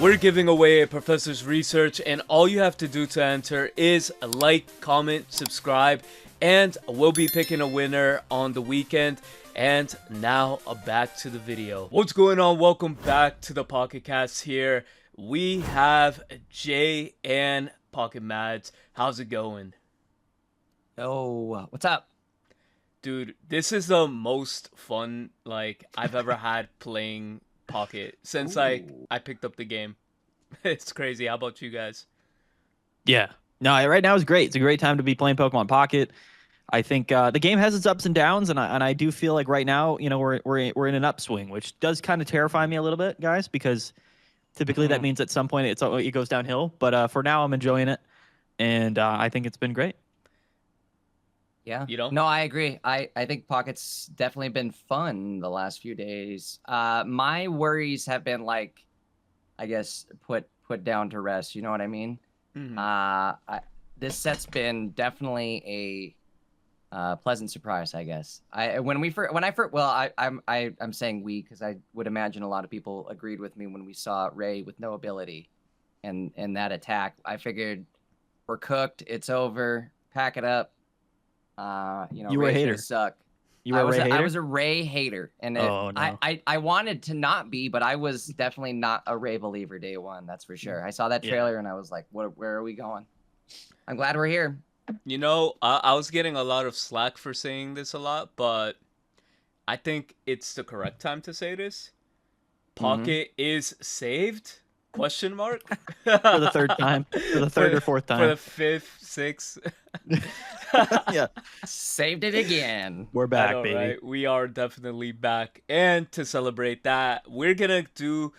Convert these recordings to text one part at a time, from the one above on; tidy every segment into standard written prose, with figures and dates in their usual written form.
We're giving away a professor's research, and all you have to do to enter is like, comment, subscribe, and we'll be picking a winner on the weekend. And now back to the video. What's going on? Welcome back to the Pocket Cast here. We have Jay and Pocket Mads. How's it going? Oh, what's up? Dude, this is the most fun I've ever had playing Pocket since I picked up the game. It's crazy. How about you guys? Yeah. No, right now is great. It's a great time to be playing Pokemon Pocket. I think the game has its ups and downs, and I do feel like right now, you know, we're in an upswing, which does kind of terrify me a little bit, guys, because typically that means at some point it goes downhill. But for now, I'm enjoying it, and I think it's been great. Yeah. You don't? No, I agree. I think Pocket's definitely been fun the last few days. My worries have been I guess put down to rest. You know what I mean? Mm-hmm. This set's been definitely a pleasant surprise, I guess. I'm saying we because I would imagine a lot of people agreed with me when we saw Ray with no ability, and that attack. I figured we're cooked. It's over. Pack it up. You were a hater. Suck. You were a Ray hater? I was a Ray hater, and no. I wanted to not be, but I was definitely not a Ray believer day one. That's for sure. I saw that trailer and I was like, where are we going? I'm glad we're here. You know, I was getting a lot of slack for saying this a lot, but I think it's the correct time to say this. Pocket is saved? Question mark? For the third time. For the third or fourth time. For the fifth, sixth. Yeah. Saved it again. We're back, know, baby. Right? We are definitely back. And to celebrate that, we're going to do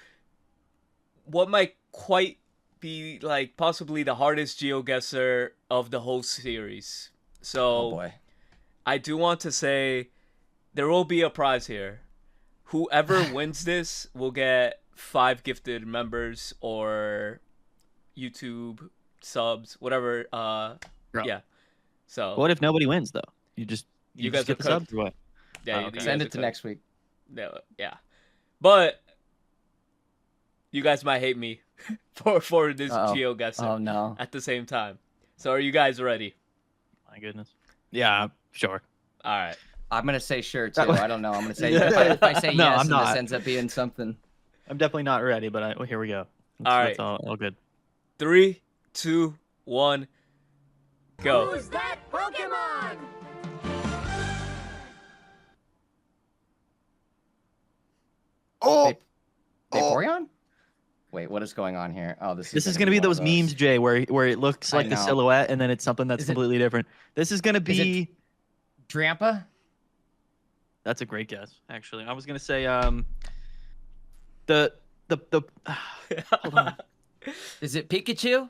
what might quite be possibly the hardest GeoGuessr of the whole series. So Oh boy. I do want to say there will be a prize here. Whoever wins this will get 5 gifted members or YouTube subs, whatever. Yeah. So What if nobody wins though? You guys just get the subs or what? Yeah, okay. Send it to next week. Yeah. But you guys might hate me for this GeoGuessr Oh no. at the same time. So are you guys ready? My goodness. Yeah, sure. All right. I'm gonna say sure too. I don't know. I'm gonna say if I say No, yes, I'm and not. this ends up being something. I'm definitely not ready, but here we go. All right. It's all good. 3, 2, 1, go. Who's that Pokemon? Vaporeon? Wait, what is going on here? Oh, this is gonna be those memes, Jay, where it looks like the silhouette and then it's something that's completely different. This is gonna be Drampa? That's a great guess, actually. I was gonna say the hold on. Is it Pikachu?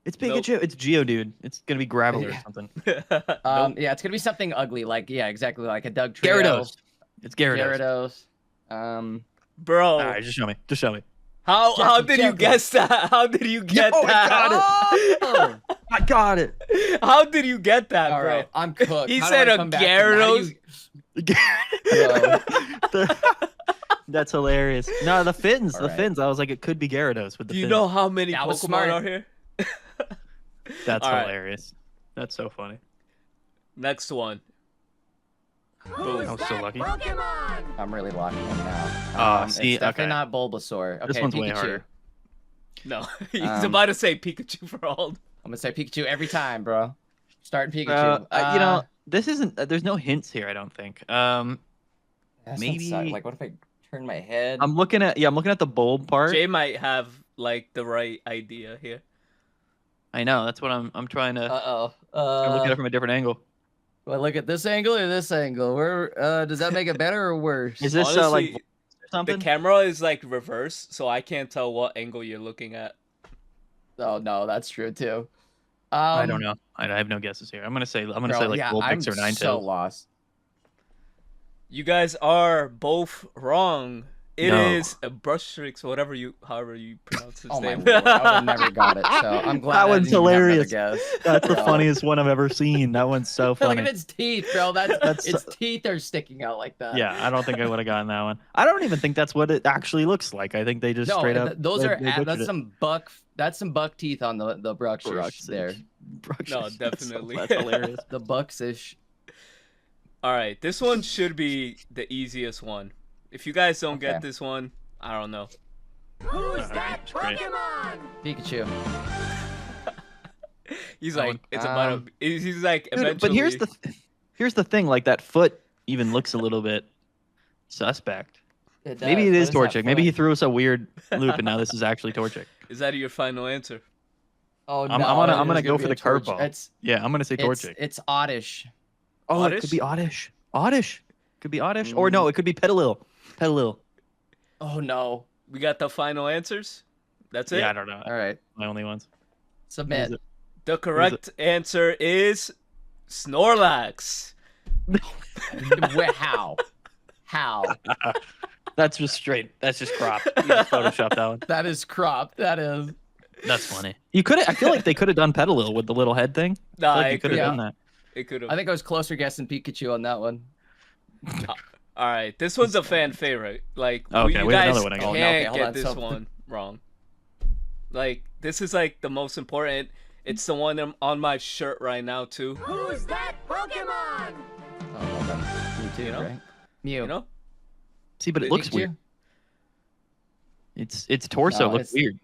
It's Pikachu. Nope. It's Geodude. It's gonna be Graveler or something. Yeah, it's gonna be something ugly, exactly like a Doug Trio. Gyarados. It's Gyarados. Bro. All right, just show me. Just show me. How did you guess that? How did you get that? I got it. How did you get that, All bro? right, I'm cooked. He said a Gyarados. That's hilarious. No, the fins. The fins. I was like, it could be Gyarados with the fins. You know how many Pokemon are here? That's hilarious. That's so funny. Next one. Who's I was so lucky. Pokemon? I'm really locking him now. See, it's definitely not Bulbasaur. Okay, this one's Pikachu. way harder. No, he's about to say Pikachu for all. I'm gonna say Pikachu every time, bro. Starting Pikachu. You know, this isn't. There's no hints here. I don't think. Maybe. Like, what if I turn my head? I'm looking at the bulb part. Jay might have the right idea here. I know. That's what I'm trying to. I'm look at it from a different angle. Do I look at this angle or this angle? Where does that make it better or worse? Is this Honestly, something? The camera is reverse, so I can't tell what angle you're looking at. Oh no, that's true too. I don't know. I have no guesses here. I'm gonna say Vulpix or Ninetales. So lost. You guys are both wrong. It No. is a Brushtrix, however you pronounce his Oh my name. lord, I would have never got it. So I'm glad That I one's didn't even have another hilarious. guess. That's the So- funniest one I've ever seen. That one's so Look funny. at its teeth, bro. That's That's its teeth are sticking out like that. Yeah, I don't think I would have gotten that one. I don't even think that's what it actually looks like. I think they just No, straight up. those they are butchered it. that's some buck teeth on the Bruxish Bruxish. there. No, Bruxish. definitely. That's hilarious. The Buxish. All right, this one should be the easiest one. If you guys don't Okay. get this one, I don't know. Who's Alright, that that's great. Pokemon? Pikachu. He's That like, one- it's about. He's like, Dude, eventually. but here's the thing. Like that foot even looks a little bit suspect. Maybe it is Torchic. Maybe he threw us a weird loop, and now this is actually Torchic. Is that your final answer? Oh no! I'm gonna it's go be for a the curveball. It's Yeah, I'm gonna say Torchic. it's Oddish. Oh, it Oddish? could be Oddish. Oddish. Could be Oddish. Or no, it could be Petalil. Petalil. Oh no! We got the final answers. That's it. Yeah, I don't know. All right, My only ones. submit. it? The correct answer is Snorlax. Wait, how? How? That's just straight. That's just crop. You just photoshopped that one. That is cropped. That is. That's funny. You could. I feel like they could have done Petalil with the little head thing. I Nah, feel like you it could could have have. done that. It could have. I think I was closer guessing Pikachu on that one. All right, this one's a fan favorite. Like, Okay, you we have guys another one, I guess. can't Oh, no, okay, hold get on, this so- one wrong. Like, this is like the most important. It's the one on my shirt right now too. Who's that Pokemon? Oh, well done. Mewtwo, You know? right? Mew. You know? See, but it looks Pikachu? weird. Its torso No, looks it's- weird.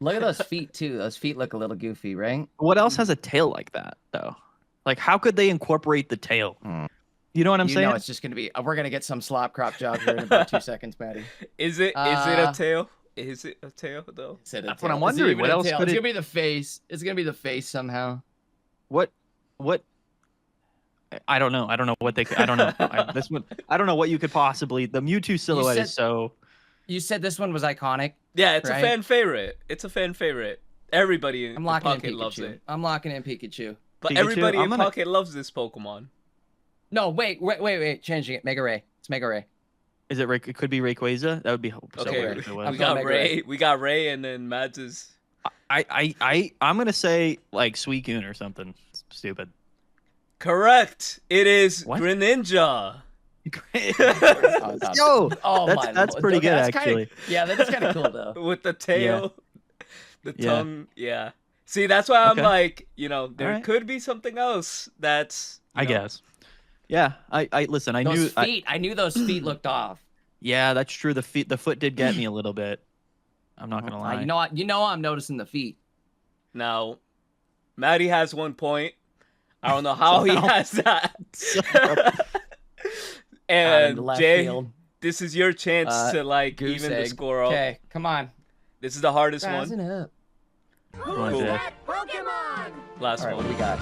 Look at those feet too. Those feet look a little goofy, right? What else has a tail like that though? Like, how could they incorporate the tail? You know what I'm you saying? know it's just gonna be. We're gonna get some slop crop job here in about 2 seconds, Maddie. Is it a Uh, tail? Is it a tail though? Is it a That's what tail? I'm Is it wondering. even What a else tail? could It's it- gonna be the face. It's gonna be the face somehow. What? I don't know. I don't know what they. I don't know. This one. I don't know what you could possibly. The Mewtwo silhouette is said- so. You said this one was iconic. Yeah, it's Right? a fan favorite. It's a fan favorite. Everybody in I'm the locking in pocket Pikachu. loves it. I'm locking in Pikachu. But Pikachu, everybody I'm in gonna- pocket loves this Pokemon. No, wait. Changing it. Mega Ray. It's Mega Ray. Is it? It could be Rayquaza. That would be so Okay, weird if it was. I'm We going got Mega Ray. Ray. We got Ray, and then Mads is I'm gonna say like Suicune or something stupid. correct. It is What? Greninja. Let's Yo, Oh that's my pretty Lord. good That's actually. Yeah, that's kind of cool though. With the tail, the Yeah. tongue. Yeah. See, that's why I'm Okay. like, there Alright. could be something else that's. I guess. Yeah, I listen. I Those knew. feet. I knew those feet looked off. Yeah, that's true. The foot did get me a little bit. I'm not gonna lie. You know what? You know I'm noticing the feet. Now, Maddie has 1 point. I don't know how he has that. Out and into left Jay, field. this is your chance to like Goose even the egg. score up. Okay, come on. This is the hardest Rising one. up. Who's on, Jay. that Pokemon? Last All right, what one. do we got?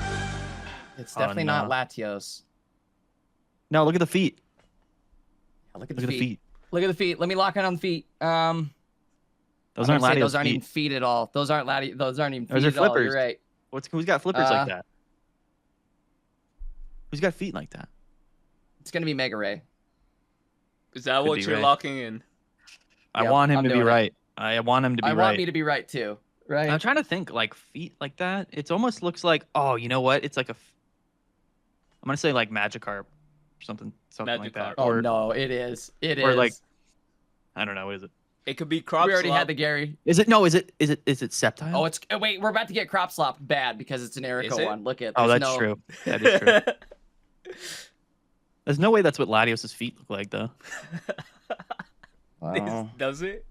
It's Oh, definitely not no. Latios. No, look at the feet. Look at Look at the feet. Look at the feet. Let me lock in on the feet. Those I'm aren't gonna say Latios those aren't even feet. feet at all. Those aren't Those aren't even feet Those are at all. You're flippers. right. Who's got flippers Uh, like that? Who's got feet like that? It's gonna be Mega Ray. Is that Could what be you're right. locking in? I Yep, want him I'm to be doing it. right. I want him to be I right. want me to be right too. Right. I'm trying to think like feet like that. It almost looks like you know what? It's like I'm gonna say like Magikarp or something like that. Magikarp. Oh or no, it is. It is. or like- I don't know. What is it? It could be crop we already slop. had the Gary. Is it no? Is it Sceptile? Oh, it's wait. We're about to get crop slop bad because it's an Is Ericko it? one. Look at. Oh, there's that's no- true. That is true. There's no way that's what Latios' feet look like though. Wow. Does it?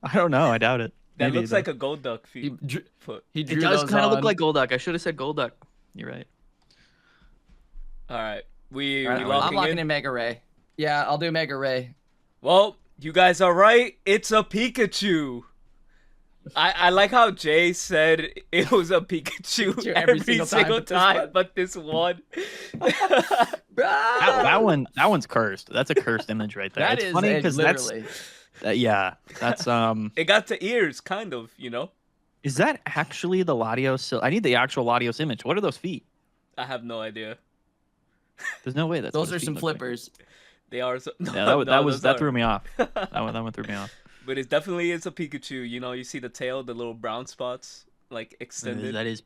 I don't know. I doubt it. That Maybe looks though. like a gold duck He, feet dr- foot. he It drew does those kind of look on. like Golduck. I should have said Golduck. You're right. All right, we All right, locking I'm locking in. in Mega Ray. Yeah, I'll do Mega Ray. Well, you guys are right. It's a Pikachu. I like how Jay said it was a Pikachu every single time, but this one. That one's cursed. That's a cursed image right there. That it's is funny it, because that's literally. yeah. That's It got the ears, kind of, Is that actually the Latios? I need the actual Latios image. What are those feet? I have no idea. There's no way that's. Those what are his some feet look like. flippers. They are. So, no, Yeah, no, that those threw are. me off. That one threw me off. But it definitely is a Pikachu. You know, you see the tail, the little brown spots, like extended. That is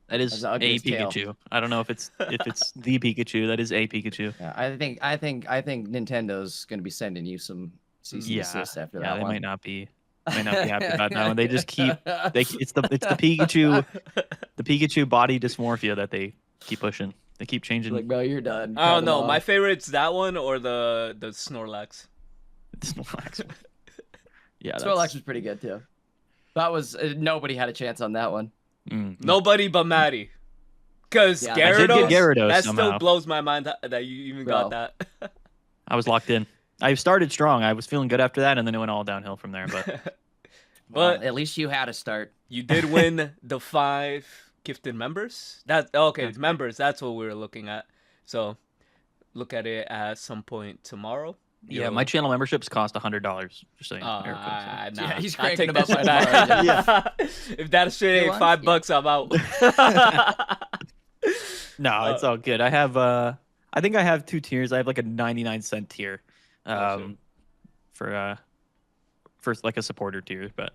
That's the a ugliest tail. Pikachu. I don't know if it's the Pikachu. That is a Pikachu. Yeah, I think Nintendo's gonna be sending you some cease and Yeah, desist after yeah, that they one. might not be happy about that one. They just keep it's the Pikachu body dysmorphia that they keep pushing. They keep changing. Like, bro, you're done. I Cut don't 'em know. My off. favorite's that one or the Snorlax. Snorlax. Yeah, Snorlax was pretty good too. That was nobody had a chance on that one. Nobody but Maddie. Because Yeah, I did Gyarados, get Gyarados that somehow. still blows my mind that you even got that. I was locked in. I started strong. I was feeling good after that, and then it went all downhill from there. But But at least you had a start. you did win the 5 gifted members. It's members. That's what we were looking at. So look at it at some point tomorrow. yeah, my channel memberships cost $100. Just saying. Yeah, he's I'll cranking take them up that by shit. tomorrow, If that shit ain't want? $5, I'm out. No, it's all good. I have I think I have 2 tiers. I have like a 99-cent tier, for like a supporter tier. But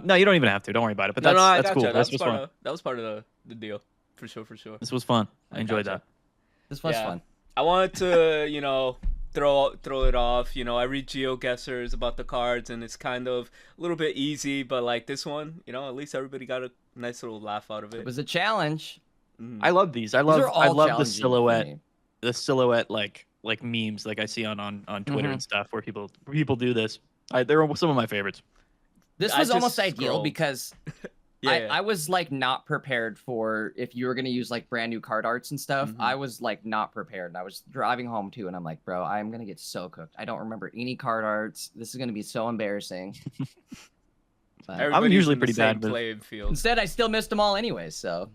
no, you don't even have to. Don't worry about it. But that's cool. That This was was fun. that was part of the deal, for sure. This was fun. I enjoyed gotcha. that. This was Yeah. fun. I wanted to, throw it off. I read GeoGuessers about the cards, and it's kind of a little bit easy, but like this one, at least everybody got a nice little laugh out of It it. was a challenge. I love these. I These are all love the challenging for silhouette like memes like I see on Twitter and stuff where people do this. They're some of my favorites. This I was almost just ideal scrolled. because Yeah. I was like not prepared for if you were gonna use like brand new card arts and stuff. Mhm. I was like not prepared. And I was driving home too, and I'm like, bro, I'm gonna get so cooked. I don't remember any card arts. This is gonna be so embarrassing. But Everybody's usually in the pretty same bad with- playing field. instead, I still missed them all anyways. So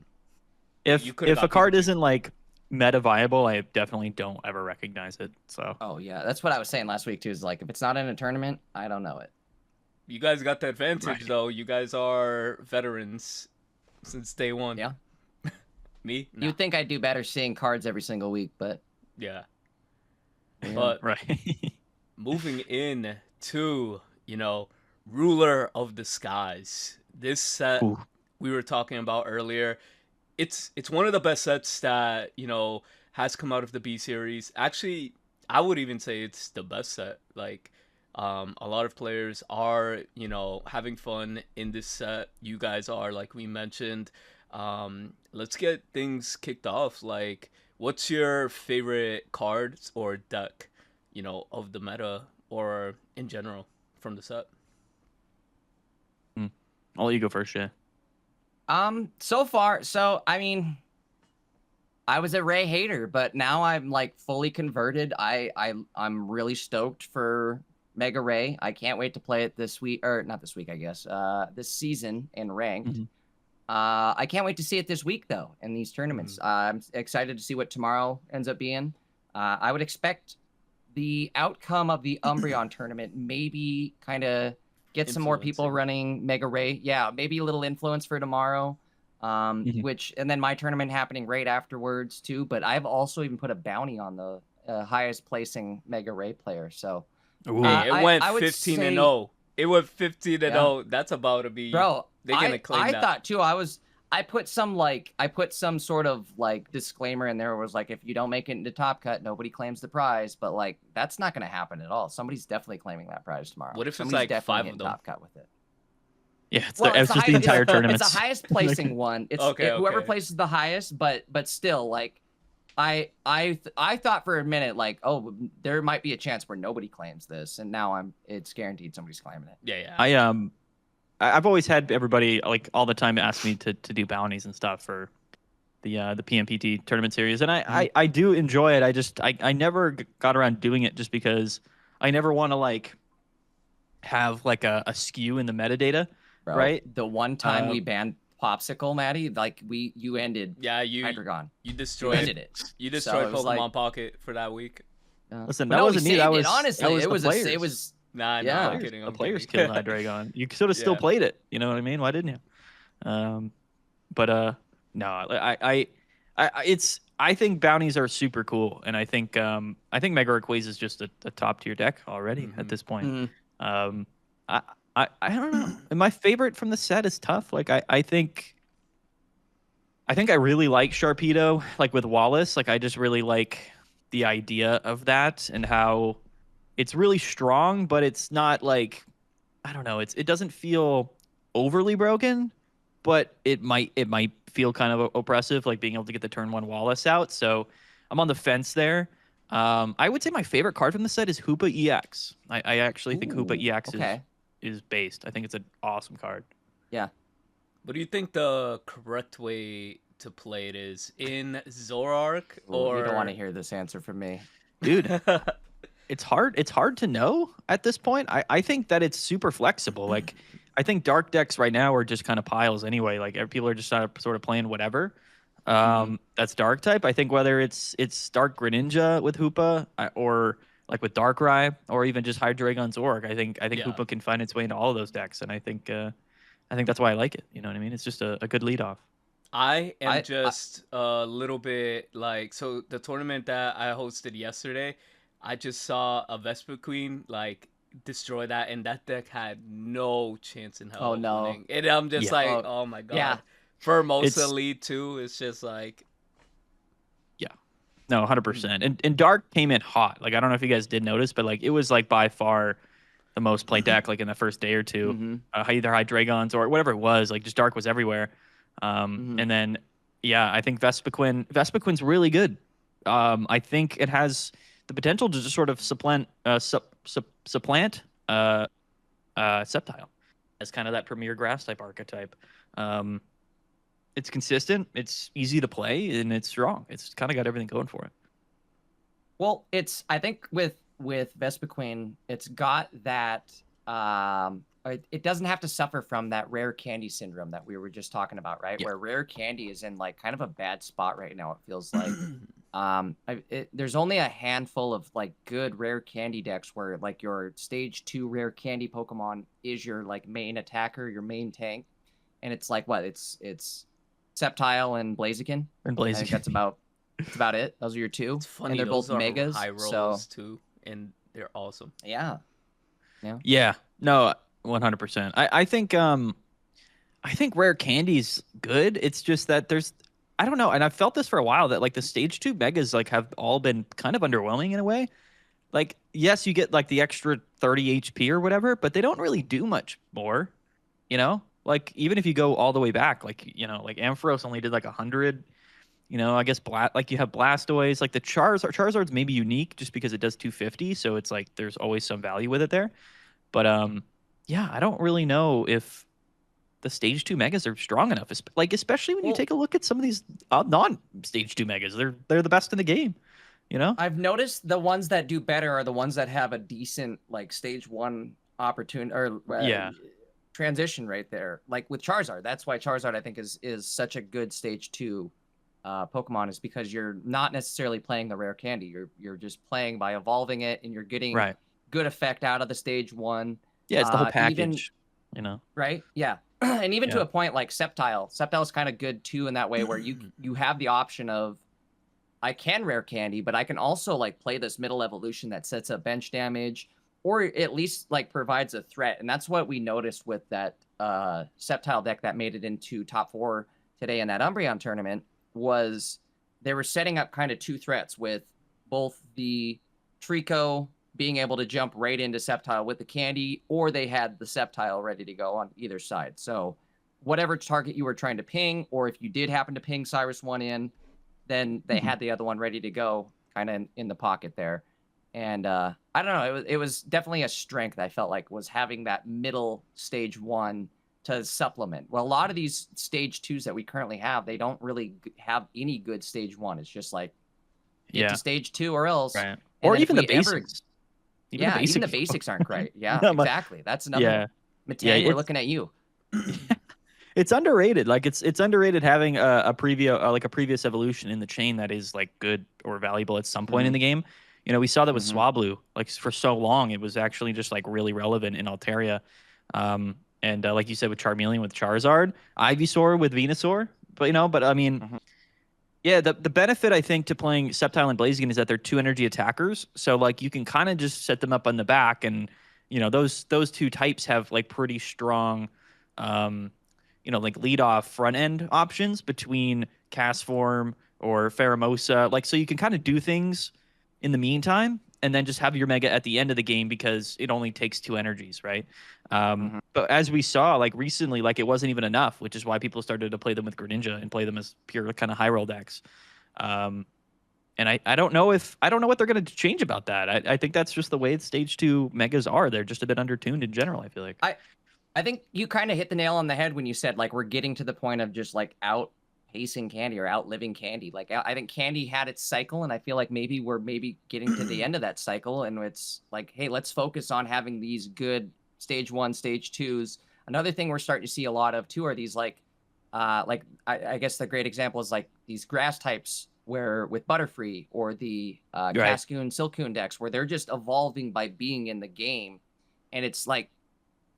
If You could've a got card Pikachu. isn't like meta viable, I definitely don't ever recognize it. So oh yeah, that's what I was saying last week too. Is like if it's not in a tournament, I don't know it. You guys got the advantage, Right. though. You guys are veterans since day one. Yeah. Me? Nah. You'd think I'd do better seeing cards every single week, but Yeah. yeah. But right. moving in to, Ruler of the Skies. This set Ooh. we were talking about earlier. It's one of the best sets that, has come out of the B series. Actually, I would even say it's the best set. Like, a lot of players are, having fun in this set. You guys are, like we mentioned. Let's get things kicked off. Like, what's your favorite cards or deck, of the meta or in general from the set? I'll let you go first, Jay. So far, I mean, I was a Ray hater, but now I'm like fully converted. I'm really stoked for Mega Ray. I can't wait to play it this week, or not this week, I guess. This season in ranked. Mhm. I can't wait to see it this week though in these tournaments. I'm excited to see what tomorrow ends up being. I would expect the outcome of the Umbreon tournament maybe kind of get some more people Influence it. running Mega Ray. Yeah, maybe a little influence for tomorrow. And then my tournament happening right afterwards too. But I've also even put a bounty on the highest placing Mega Ray player. So, Ooh. Hey, it I- went I would 15 say- and 0. It went 15 and Yeah. 0. That's about to be. bro, They're gonna claim I that. thought too. I put some sort of like disclaimer in there. Where it was like, if you don't make it into Top Cut, nobody claims the prize. But like, that's not going to happen at all. Somebody's definitely claiming that prize tomorrow. What if it's, Somebody's like, definitely 5 of hitting them? Top Cut with it. Yeah, it's, Well, it's just the entire tournament. It's the highest placing one. It's Okay, whoever okay. places the highest, but still, like, I thought for a minute, like, oh, there might be a chance where nobody claims this, and now it's guaranteed somebody's claiming it. Yeah. I've always had everybody like all the time ask me to do bounties and stuff for the PMPT tournament series, and I do enjoy it. I never got around doing it just because I never want to like have like a skew in the metadata. Bro, Right? The one time we banned Popsicle, Maddie, like you ended Yeah, you Hydreigon. you You destroyed ended it. You So destroyed it was Pokemon like- Pocket for that week. Listen, But that no, wasn't we me. That saved was it. Honestly, that was it the was players. it was Nah, Yeah. I'm kidding. The I'm players kidding. killed Hydreigon. You could have still Yeah. played it. You know what I mean? Why didn't you? But no, it's I think bounties are super cool, and I think Mega Rayquaza is just a top tier deck already at this point. Um, I, I don't know. And my favorite from the set is tough. Like I think I really like Sharpedo, like with Wallace. Like I just really like the idea of that and how it's really strong, but it's not like I don't know. It doesn't feel overly broken, but it might feel kind of oppressive, like being able to get the turn one Wallace out. So I'm on the fence there. I would say my favorite card from the set is Hoopa EX. I actually think Hoopa Ooh, EX okay. is based. I think it's an awesome card. Yeah. What do you think the correct way to play it is? In Zoroark Ooh, or you don't want to hear this answer from me. Dude, it's hard to know at this point. I think that it's super flexible. Like I think dark decks right now are just kind of piles anyway. Like people are just sort of playing whatever. That's dark type. I think whether it's dark Greninja with Hoopa or like with Darkrai or even just Hydreigon's Orc, I think Yeah. Hoopa can find its way into all of those decks, and I think that's why I like it. You know what I mean? It's just a good lead off. I am I- just a little bit like, so the tournament that I hosted yesterday, I just saw a Vespa Queen like destroy that, and that deck had no chance in hell Oh, of no. winning. And I'm just Yeah. like, Oh, oh my god. yeah. For most It's- elite too, it's just like No, 100%. And Dark came in hot. Like I don't know if you guys did notice, but like it was like by far the most played deck like in the first day or two. Either Hydreigons or whatever it was. Like just Dark was everywhere. And then yeah, I think Vespiquin's really good. I think it has the potential to just sort of supplant Sceptile as kind of that premier grass type archetype. It's consistent, it's easy to play, and it's strong. It's kind of got everything going for it. Well, I think with Vespiquen, it's got that it doesn't have to suffer from that rare candy syndrome that we were just talking about, right? Yeah. Where rare candy is in like kind of a bad spot right now, it feels like. There's only a handful of like good rare candy decks where like your stage 2 rare candy Pokemon is your like main attacker, your main tank. And it's like what? It's Sceptile and Blaziken. And I think Blaziken. that's about it. Those are your two. it's funny. And they're Those both are megas. high rolls So too, and they're awesome. yeah. Yeah, no, 100%. I think rare candy's good. It's just that I don't know, and I've felt this for a while that like the stage 2 megas like have all been kind of underwhelming in a way. Like yes, you get like the extra 30 HP or whatever, but they don't really do much more. You know, like even if you go all the way back, like like Ampharos only did like 100. I guess like you have Blastoise, like the Charizard's maybe unique just because it does 250, so it's like there's always some value with it there. But yeah, I don't really know if the stage 2 megas are strong enough. Like especially when you take a look at some of these non-stage 2 megas, they're the best in the game. I've noticed the ones that do better are the ones that have a decent like stage 1 opportunity or transition right there. Like with Charizard, that's why Charizard I think is such a good stage 2 Pokemon, is because you're not necessarily playing the rare candy. You're just playing by evolving it, and you're getting good effect out of the stage 1. Yeah, it's the whole package. Right? Yeah. And even to a point like Sceptile. Sceptile is kind of good too in that way where you have the option of I can rare candy, but I can also like play this middle evolution that sets up bench damage or at least like provides a threat. And that's what we noticed with that Sceptile deck that made it into top 4 today in that Umbreon tournament was they were setting up kind of 2 threats with both the Trico being able to jump right into Sceptile with the candy, or they had the Sceptile ready to go on either side. So whatever target you were trying to ping, or if you did happen to ping Cyrus 1 in, then they had the other one ready to go kind of in the pocket there. And I don't know, it was definitely a strength I felt like was having that middle stage 1 to supplement. Well, a lot of these stage 2s that we currently have, they don't really have any good stage 1. It's just like get to stage 2 or else. Right. Or even the basics. Even the basics aren't great. Yeah, exactly. That's another one. Matei, we're looking at you. It's underrated. Like it's underrated having a previous evolution in the chain that is like good or valuable at some point in the game. We saw that with Swablu. Like for so long, it was actually just like really relevant in Altaria. And like you said with Charmeleon with Charizard, Ivysaur with Venusaur. But I mean, Yeah, the benefit I think to playing Sceptile and Blaziken is that they're 2 energy attackers. So like you can kind of just set them up on the back, and those two types have like pretty strong, um, like lead off front end options between Cast Form or Pheromosa. Like so you can kind of do things in the meantime, and then just have your Mega at the end of the game because it only takes 2 energies, right? Mhm. But as we saw, like recently, like it wasn't even enough, which is why people started to play them with Greninja and play them as pure kind of high roll decks. Um, and I don't know what they're going to change about that. I think that's just the way stage 2 megas are. They're just a bit undertuned in general, I feel like. I think you kind of hit the nail on the head when you said like we're getting to the point of just like outpacing Candy or outliving Candy. Like I think Candy had its cycle, and I feel like maybe we're getting to the end of that cycle, and it's like, hey, let's focus on having these good stage 1, stage 2s. Another thing we're starting to see a lot of too are these like I guess the great example is like these grass types where with Butterfree or the Right. Cascoon, Silcoon decks where they're just evolving by being in the game, and it's like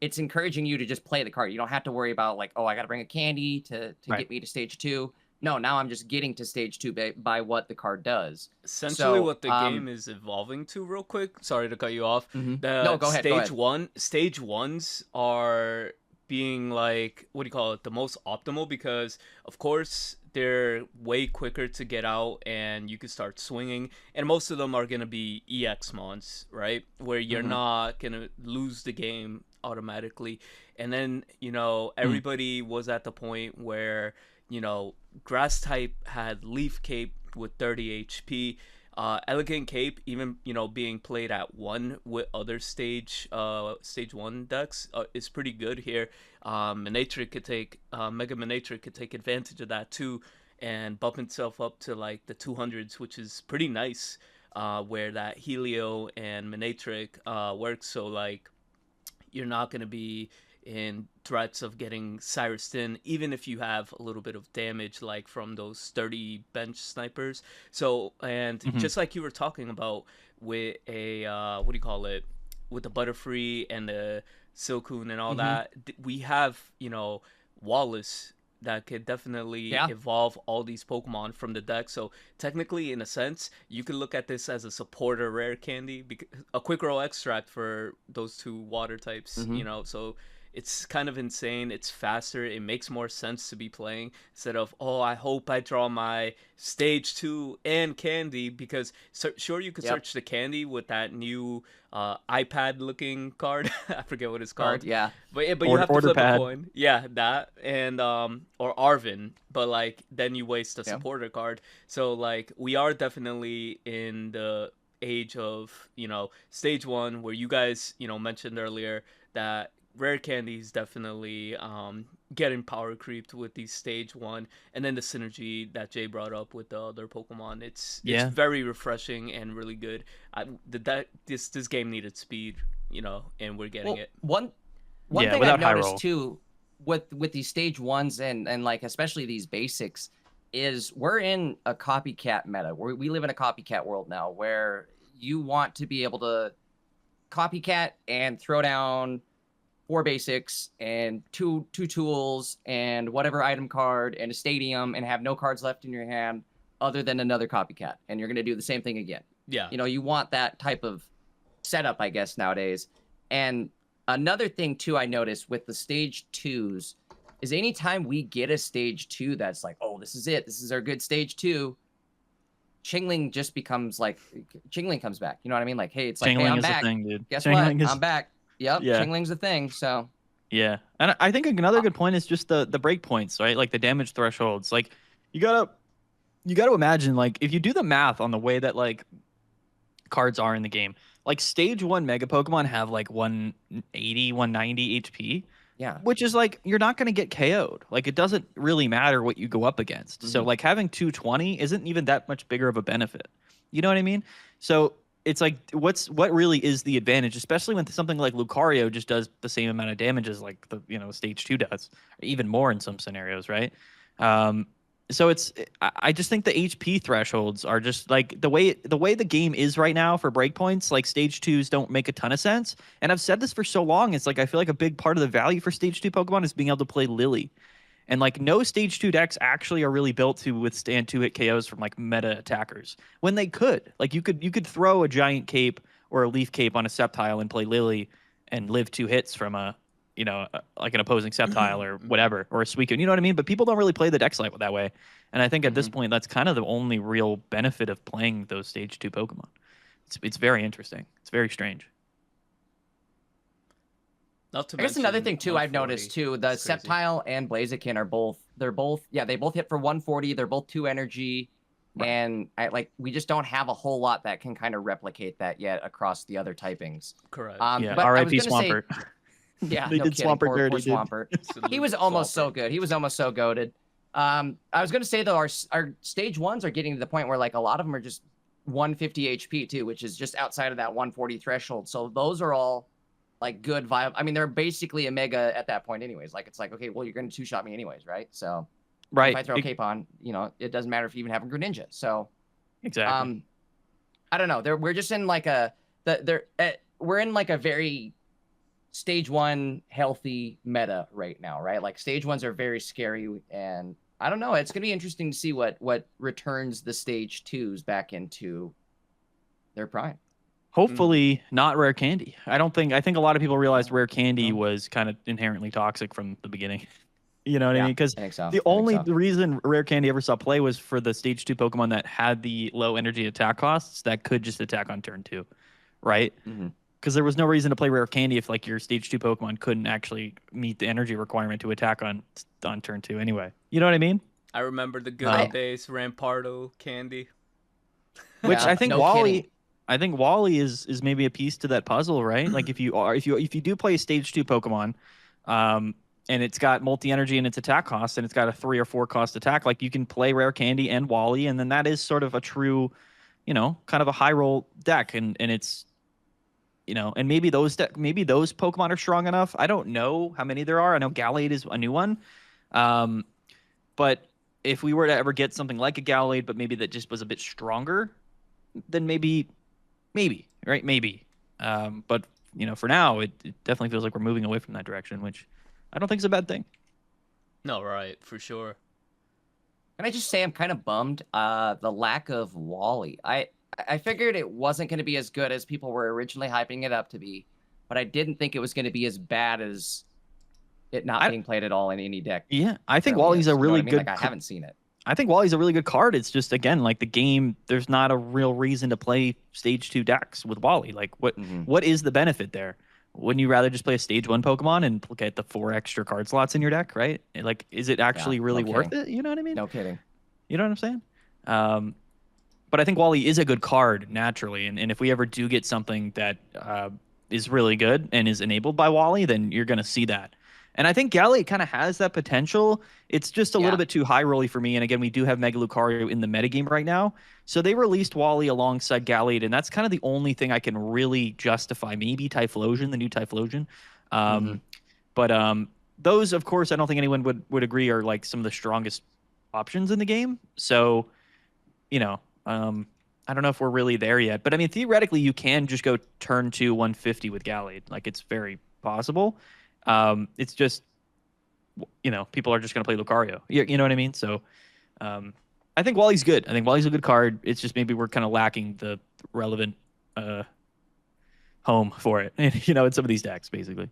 it's encouraging you to just play the card. You don't have to worry about like, oh, I got to bring a candy to Right. get me to stage 2. No, now I'm just getting to stage 2 by what the card does. Essentially, So, what the game is evolving to, real quick. Sorry to cut you off. Mhm. The No, go ahead, go ahead. Stage ones are being like, what do you call it? The most optimal because, of course, they're way quicker to get out and you can start swinging. And most of them are gonna be EX mons, right? Where you're Mhm. not gonna lose the game automatically. And then everybody was at the point where grass type had leaf cape with 30 HP. Elegant Cape, even being played at 1 with other stage 1 decks, is pretty good here. Manatrix could take Mega Manatrix could take advantage of that too, and bump himself up to like the 200s, which is pretty nice. Where that Helio and Manatrix works, so like you're not gonna be in threats of getting Cyrus in, even if you have a little bit of damage, like from those sturdy bench snipers. So, and Mhm. just like you were talking about with a what do you call it, with the Butterfree and the Silcoon and all Mhm. that, we have Wallace that could definitely Yeah. evolve all these Pokemon from the deck. So technically, in a sense, you could look at this as a supporter rare candy, because a quick roll extract for those 2 water types. Mhm. So it's kind of insane. It's faster. It makes more sense to be playing instead of, oh, I hope I draw my stage 2 and candy, because sure, you could Yep. search the candy with that new iPad looking card. I forget what it's called. Card, yeah. But you have to Order flip a pad. coin. Yeah, that and or Arvin, but like then you waste a Yeah. supporter card. So like we are definitely in the age of stage 1 where you guys mentioned earlier that rare candies definitely getting power creeped with these stage 1, and then the synergy that Jay brought up with the other Pokemon. It's Yeah. very refreshing and really good. This game needed speed, and we're getting Well, it. one Yeah, thing I've without high noticed roll. too with these stage 1s and like especially these basics is we're in a copycat meta. We live in a copycat world now where you want to be able to copycat and throw down 4 basics and two tools and whatever item card and a stadium and have no cards left in your hand other than another copycat, and you're going to do the same thing again. Yeah. You want that type of setup, I guess, nowadays. And another thing too I noticed with the stage 2s is anytime we get a stage 2 that's like, oh, this is it, this is our good stage 2, Chingling just becomes like Chingling comes back. You know what I mean? Like, hey, it's like, hey, Chingling I'm is back. a thing, dude. Guess Chingling what? is I'm back. Yep, Yeah. Chingling's a thing. So Yeah, and I think another good point is just the break points, right? Like the damage thresholds. Like you gotta imagine, like if you do the math on the way that like cards are in the game, like stage 1 Mega Pokemon have like 180, 190 HP, yeah, which is like you're not gonna get KO'd. Like it doesn't really matter what you go up against. So Mhm. like having 220 isn't even that much bigger of a benefit. You know what I mean? So it's like what really is the advantage, especially when something like Lucario just does the same amount of damage as like the stage 2 does, or even more in some scenarios, right? So I just think the HP thresholds are just like the way the game is right now for breakpoints. Like stage 2s don't make a ton of sense, and I've said this for so long. It's like I feel like a big part of the value for stage 2 Pokemon is being able to play Lily. And like no stage 2 decks actually are really built to withstand 2-hit KOs from like meta attackers when they could. Like you could throw a giant cape or a leaf cape on a Sceptile and play Lily and live 2 hits from like an opposing Sceptile or whatever, or a Suicune. You know what I mean? But people don't really play the decks like that way. And I think at this point, that's kind of the only real benefit of playing those stage 2 Pokemon. It's very interesting. It's very strange. Not to I guess another mention thing too I've 140. noticed too, the It's crazy. Sceptile and Blaziken are both they both hit for 140. They're both 2 energy. Right. And we just don't have a whole lot that can kind of replicate that yet across the other typings. Correct. Yeah, But I was R.I.P. gonna say, Swampert. yeah, They no did kidding. Swampert Poor dirty, dude. Swampert. He Salute was almost so Swampert. good. He was almost so goated. I was gonna say though, our stage 1s are getting to the point where like a lot of them are just 150 HP too, which is just outside of that 140 threshold. So those are all like good vibe. I mean, they're basically a mega at that point anyways. Like it's like, okay, well, you're gonna 2-shot me anyways, right? So Right. if I throw a cape on, it doesn't matter if you even have a Greninja. So Exactly. I don't know. We're just in like we're in like a very stage 1 healthy meta right now, right? Like stage 1s are very scary, and I don't know. It's gonna be interesting to see what returns the stage 2s back into their prime. Hopefully not rare candy. I think a lot of people realized rare candy No. was kind of inherently toxic from the beginning. You know what I Yeah, mean? Because I think so. the only reason rare candy ever saw play was for the stage 2 Pokemon that had the low energy attack costs that could just attack on turn 2, right? Because there was no reason to play rare candy if like your stage 2 Pokemon couldn't actually meet the energy requirement to attack on turn 2 anyway. You know what I mean? I remember the good No. old days, Rampardo candy. Which Yeah, I think no Wally. kidding. I think Wally is maybe a piece to that puzzle, right? Like if you do play a stage 2 Pokemon, and it's got multi energy in its attack cost, and it's got a 3 or 4 cost attack, like you can play Rare Candy and Wally, and then that is sort of a true, kind of a high roll deck, and it's, and maybe those Pokemon are strong enough. I don't know how many there are. I know Gallade is a new one, but if we were to ever get something like a Gallade, but maybe that just was a bit stronger, then maybe, right? Maybe. But, for now, it definitely feels like we're moving away from that direction, which I don't think is a bad thing. No, right, for sure. Can I just say I'm kind of bummed the lack of Wally. I figured it wasn't going to be as good as people were originally hyping it up to be, but I didn't think it was going to be as bad as it not being played at all in any deck. Yeah, I think currently Wally's is. a You know really what I mean? good. Like, I haven't seen it. I think Wally's a really good card. It's just, again, like the game, there's not a real reason to play stage 2 decks with Wally. Like what is the benefit there? Wouldn't you rather just play a stage 1 Pokemon and get the 4 extra card slots in your deck, right? Like, is it actually really worth it? You know what I mean? No kidding. You know what I'm saying? But I think Wally is a good card naturally. And if we ever do get something that is really good and is enabled by Wally, then you're going to see that. And I think Gallade kind of has that potential. It's just a little bit too high rolly for me. And again, we do have Mega Lucario in the metagame right now. So they released Wally alongside Gallade, and that's kind of the only thing I can really justify. Maybe Typhlosion, the new Typhlosion. But those, of course, I don't think anyone would agree are like some of the strongest options in the game. So, I don't know if we're really there yet. But I mean, theoretically, you can just go turn 2 150 with Gallade. Like, it's very possible. It's just, people are just going to play Lucario. You know what I mean? So I think Wally's good. I think Wally's a good card. It's just maybe we're kind of lacking the relevant home for it, in some of these decks, basically.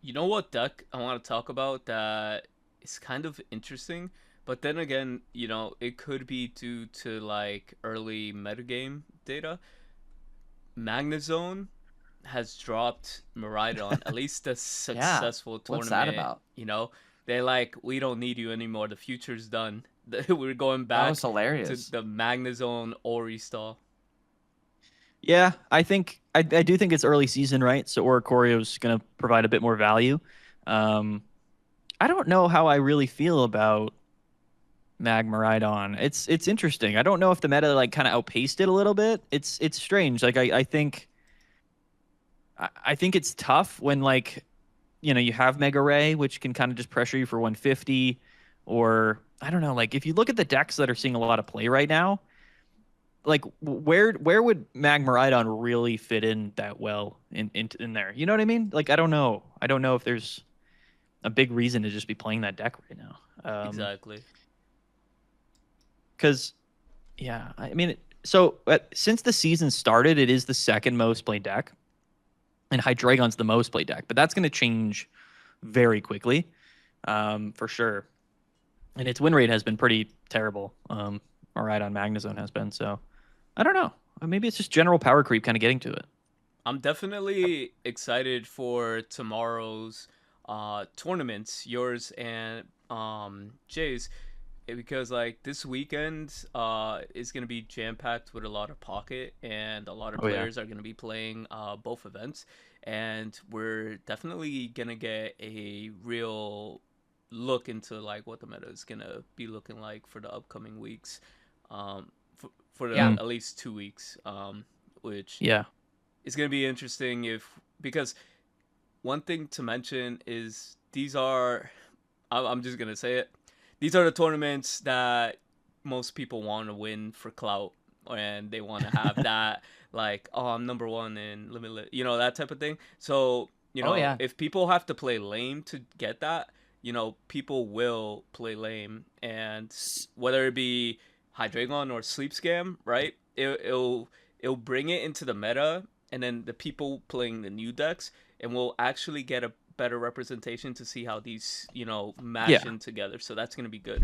You know what deck I want to talk about that is kind of interesting, but then again, it could be due to like early metagame data. Magnezone has dropped Miraidon, at least a successful tournament. What's that about? They're like, we don't need you anymore. The future's done. We're going back That was hilarious. to the Magnezone Ori style. Yeah, I do think it's early season, right? So Oricorio's going to provide a bit more value. I don't know how I really feel about Magmaridon. It's interesting. I don't know if the meta like kind of outpaced it a little bit. It's strange. Like I think it's tough when like you have Mega Ray, which can kind of just pressure you for 150, or I don't know. Like if you look at the decks that are seeing a lot of play right now, like where would Magmaridon really fit in that well in there? You know what I mean? Like I don't know if there's a big reason to just be playing that deck right now. Exactly. Because, yeah, I mean, since the season started, it is the second most played deck, and Hydreigon's the most played deck. But that's going to change very quickly, for sure. And its win rate has been pretty terrible. All right, on Magnezone has been. So, I don't know. Maybe it's just general power creep kind of getting to it. I'm definitely excited for tomorrow's tournaments, yours and Jay's, because like this weekend is gonna be jam packed with a lot of pocket, and a lot of players are gonna be playing both events, and we're definitely gonna get a real look into like what the meta is gonna be looking like for the upcoming weeks, for at least 2 weeks, which it's going to be interesting because one thing to mention is I'm just going to say it, these are the tournaments that most people want to win for clout, and they want to have that, like, oh, I'm number one in limitless, that type of thing. So, if people have to play lame to get that, people will play lame, and whether it be Hydreigon or Sleep Scam, right? It'll bring it into the meta, and then the people playing the new decks, and we'll actually get a better representation to see how these, mash in together. So that's gonna be good.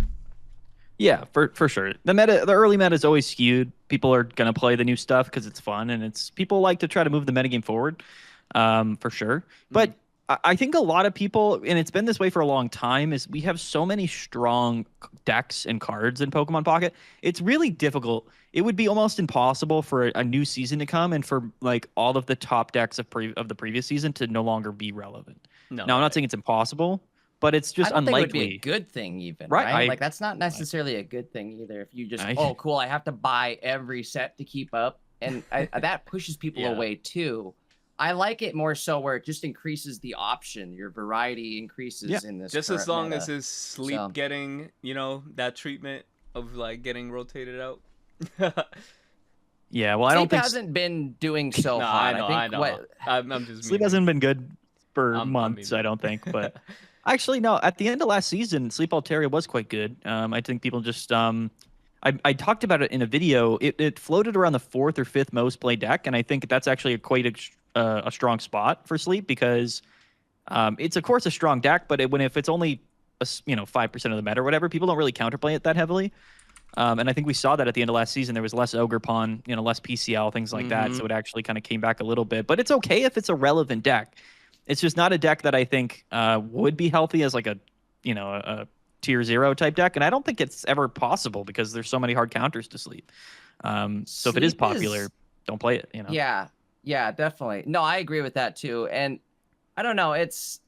Yeah, for sure. The early meta is always skewed. People are gonna play the new stuff because it's fun, and people like to try to move the metagame forward, for sure. But I think a lot of people, and it's been this way for a long time, is we have so many strong decks and cards in Pokemon Pocket. It's really difficult. It would be almost impossible for a new season to come and for like all of the top decks of the previous season to no longer be relevant. No, now, I'm not saying it's impossible, but it's just unlikely. Think it would be a good thing, even, right? Like that's not necessarily a good thing either. If you just, oh, cool, I have to buy every set to keep up, and that pushes people away too. I like it more so where it just increases the option. Your variety increases in this. Just as long meta. as his sleep getting, that treatment of like getting rotated out. Yeah, well, I don't think hasn't been doing so hot. I know. I'm just sleep hasn't been good for months. I don't think, but actually, no. At the end of last season, Sleep Altaria was quite good. I think people just I talked about it in a video. It floated around the 4th or 5th most played deck, and I think that's actually quite a strong spot for Sleep, because it's of course a strong deck, but if it's only 5% of the meta or whatever, people don't really counterplay it that heavily. And I think we saw that at the end of last season. There was less Ogerpon, less PCL, things like that. So it actually kind of came back a little bit. But it's okay if it's a relevant deck. It's just not a deck that I think would be healthy as like a tier 0 type deck. And I don't think it's ever possible because there's so many hard counters to Sleep. So if it is popular, don't play it. Yeah, definitely. No, I agree with that too. And I don't know. It's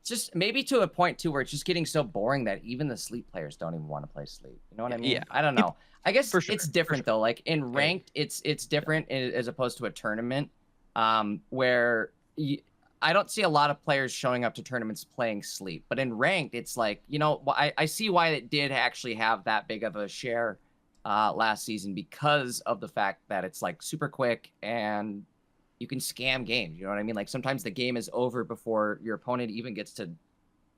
just maybe to a point too where it's just getting so boring that even the Sleep players don't even want to play Sleep. You know what I mean? Yeah. I don't know. I guess For sure. it's different though. Like in ranked, it's different as opposed to a tournament, where I don't see a lot of players showing up to tournaments playing Sleep. But in ranked, it's like, I see why it did actually have that big of a share last season, because of the fact that it's like super quick and you can scam games. You know what I mean? Like sometimes the game is over before your opponent even gets to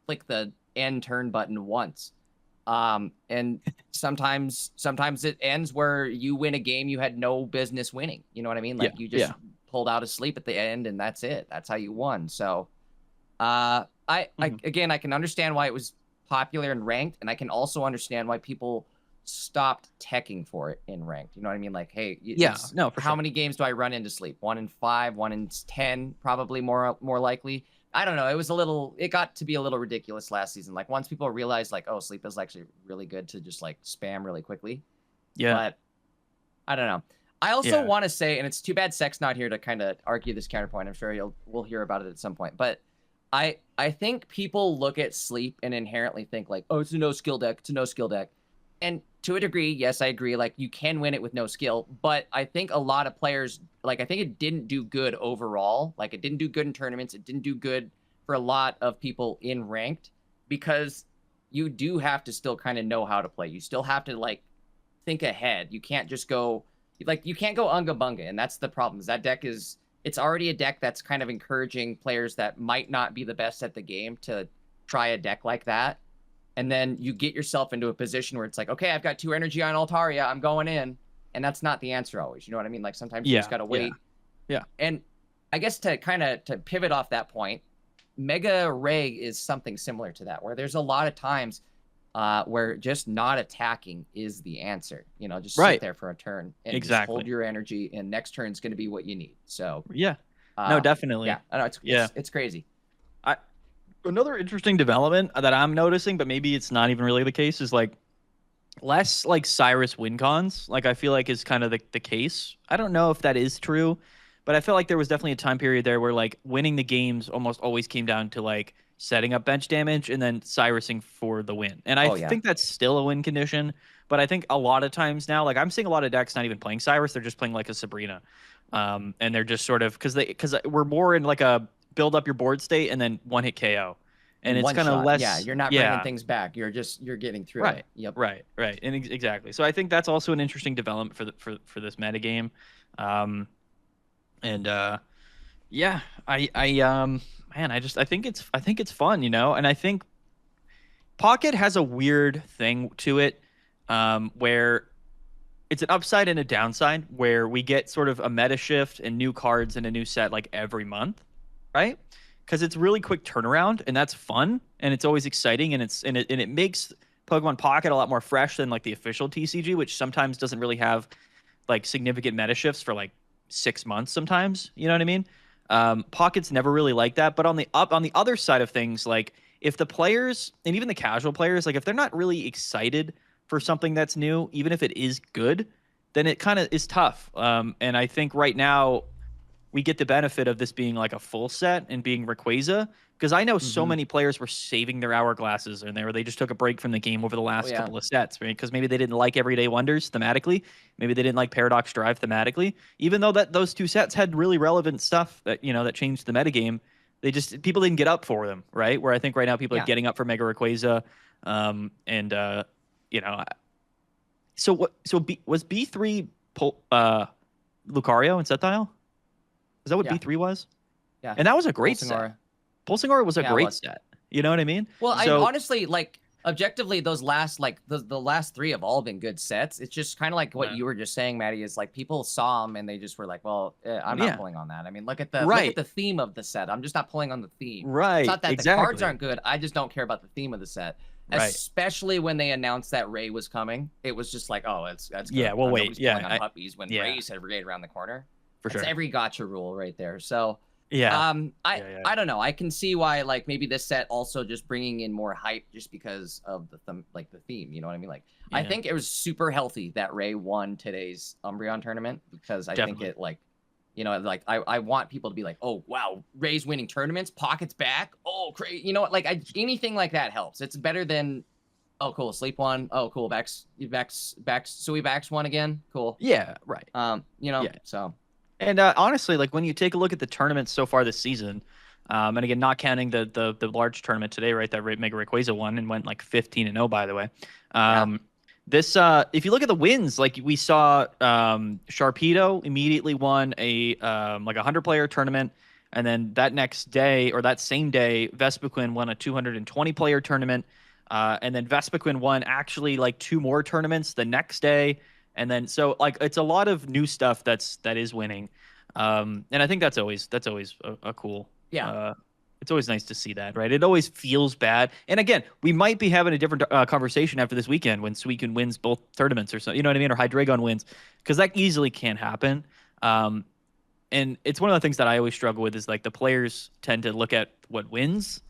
click the end turn button once. And sometimes it ends where you win a game you had no business winning. You know what I mean? Like you just pulled out of Sleep at the end and that's it. That's how you won. So again, I can understand why it was popular and ranked, and I can also understand why people stopped teching for it in ranked. You know what I mean? Like, hey, how many games do I run into Sleep? 1 in 5, 1 in 10, probably more likely. I don't know. It got to be a little ridiculous last season. Like once people realized like, oh, Sleep is actually really good to just like spam really quickly. Yeah. But I don't know. I also want to say, and it's too bad Sek's not here to kind of argue this counterpoint. I'm sure we'll hear about it at some point. But I think people look at Sleep and inherently think like, oh, it's a no skill deck. It's a no skill deck. And to a degree, yes, I agree. Like you can win it with no skill, but I think a lot of players, like I think it didn't do good overall. Like it didn't do good in tournaments. It didn't do good for a lot of people in ranked, because you do have to still kind of know how to play. You still have to like think ahead. You can't just go like, you can't go unga bunga. And that's the problem, is that deck is it's already a deck that's kind of encouraging players that might not be the best at the game to try a deck like that. And then you get yourself into a position where it's like, okay, I've got 2 energy on Altaria, I'm going in. And that's not the answer always. You know what I mean? Like sometimes you just got to wait. Yeah. And I guess to pivot off that point, Mega Ray is something similar to that, where there's a lot of times where just not attacking is the answer. You know, just sit there for a turn and just hold your energy, and next turn is going to be what you need. So no, definitely. Yeah, I know it's crazy. Another interesting development that I'm noticing, but maybe it's not even really the case, is like less like Cyrus win cons. Like I feel like is kind of the case. I don't know if that is true, but I feel like there was definitely a time period there where like winning the games almost always came down to like setting up bench damage and then Cyrusing for the win. And I think that's still a win condition, but I think a lot of times now, like I'm seeing a lot of decks not even playing Cyrus, they're just playing like a Sabrina. And they're just sort of because we're more in like a build up your board state and then one hit KO. And it's kind of less. Yeah, you're not bringing things back. You're getting through it. Yep. Right. And exactly. So I think that's also an interesting development for this metagame. I think it's fun, you know, and I think Pocket has a weird thing to it, where it's an upside and a downside, where we get sort of a meta shift and new cards and a new set like every month, right? Because it's really quick turnaround and that's fun and it's always exciting and it makes Pokemon Pocket a lot more fresh than like the official TCG, which sometimes doesn't really have like significant meta shifts for like 6 months sometimes. You know what I mean? Pocket's never really like that. But on the other side of things, like if the players and even the casual players, like if they're not really excited for something that's new, even if it is good, then it kind of is tough. And I think right now we get the benefit of this being like a full set and being Rayquaza, because I know so many players were saving their hourglasses and they just took a break from the game over the last couple of sets, right? Because maybe they didn't like Everyday Wonders thematically, maybe they didn't like Paradox Drive thematically, even though that those 2 sets had really relevant stuff that that changed the metagame. People didn't get up for them, right? Where I think right now people are getting up for Mega Rayquaza, was B3 Lucario and Sethile? Is that what B3 was? Yeah. And that was a great set. Pulsing Aura was a great set. You know what I mean? Well, I honestly, like, objectively, those last, like, the last 3 have all been good sets. It's just kind of like what you were just saying, Maddie, is like people saw them and they just were like, well, I'm not pulling on that. I mean, look at the theme of the set. I'm just not pulling on the theme. Right. It's not that the cards aren't good. I just don't care about the theme of the set. Right. Especially when they announced that Ray was coming. It was just like, oh, that's good. Yeah, well, wait. Pulling on puppies when Ray's had right around the corner. For sure. It's every gotcha rule right there. So I don't know. I can see why like maybe this set also just bringing in more hype just because of the theme. You know what I mean? Like I think it was super healthy that Ray won today's Umbreon tournament, because I think it like, like I want people to be like, oh wow, Ray's winning tournaments, Pocket's back. Oh crazy, like anything like that helps. It's better than, oh cool, Sleep won. Oh cool, Vex Sui Vex won again. Cool. Yeah, right. So. And honestly, like when you take a look at the tournaments so far this season, and again, not counting the large tournament today, right? That Mega Rayquaza won and went like 15-0, by the way. This, if you look at the wins, like we saw, Sharpedo immediately won a like 100-player tournament, and then that next day or that same day, Vespiquen won a 220-player tournament, and then Vespiquen won actually like 2 more tournaments the next day. And then, so like, it's a lot of new stuff that is winning. And I think that's always a cool, it's always nice to see that, right? It always feels bad. And again, we might be having a different conversation after this weekend when Suicune wins both tournaments or something, you know what I mean? Or Hydreigon wins, because that easily can happen. And it's one of the things that I always struggle with is like the players tend to look at what wins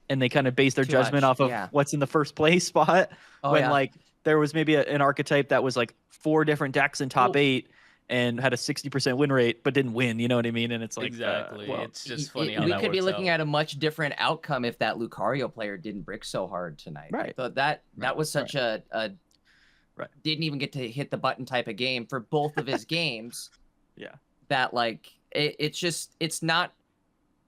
and they kind of base their judgment off of what's in the first place spot. Like there was maybe an archetype that was like 4 different decks in top 8 and had a 60% win rate, but didn't win. You know what I mean? And it's like, exactly. It's just funny how we that could be works looking out. at a much different outcome if that Lucario player didn't brick so hard tonight. Right. So that was such a didn't even get to hit the button type of game for both of his games. Yeah. That like it's not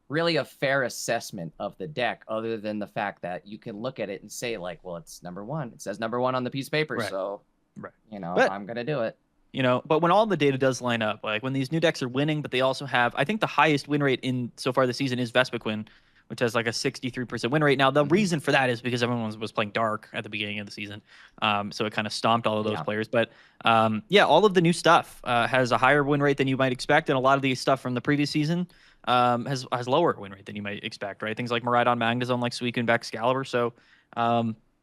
really a fair assessment of the deck, other than the fact that you can look at it and say like, well, it's number 1. It says number 1 on the piece of paper, so I'm gonna do it. You know, but when all the data does line up, like when these new decks are winning, but they also have, I think the highest win rate in so far this season is Vespiquen, which has like a 63% win rate. Now, the reason for that is because everyone was playing Dark at the beginning of the season. So it kind of stomped all of those players. But yeah, all of the new stuff has a higher win rate than you might expect. And a lot of the stuff from the previous season has lower win rate than you might expect, right? Things like Miraidon Magnezone, like Suicune, Excalibur. So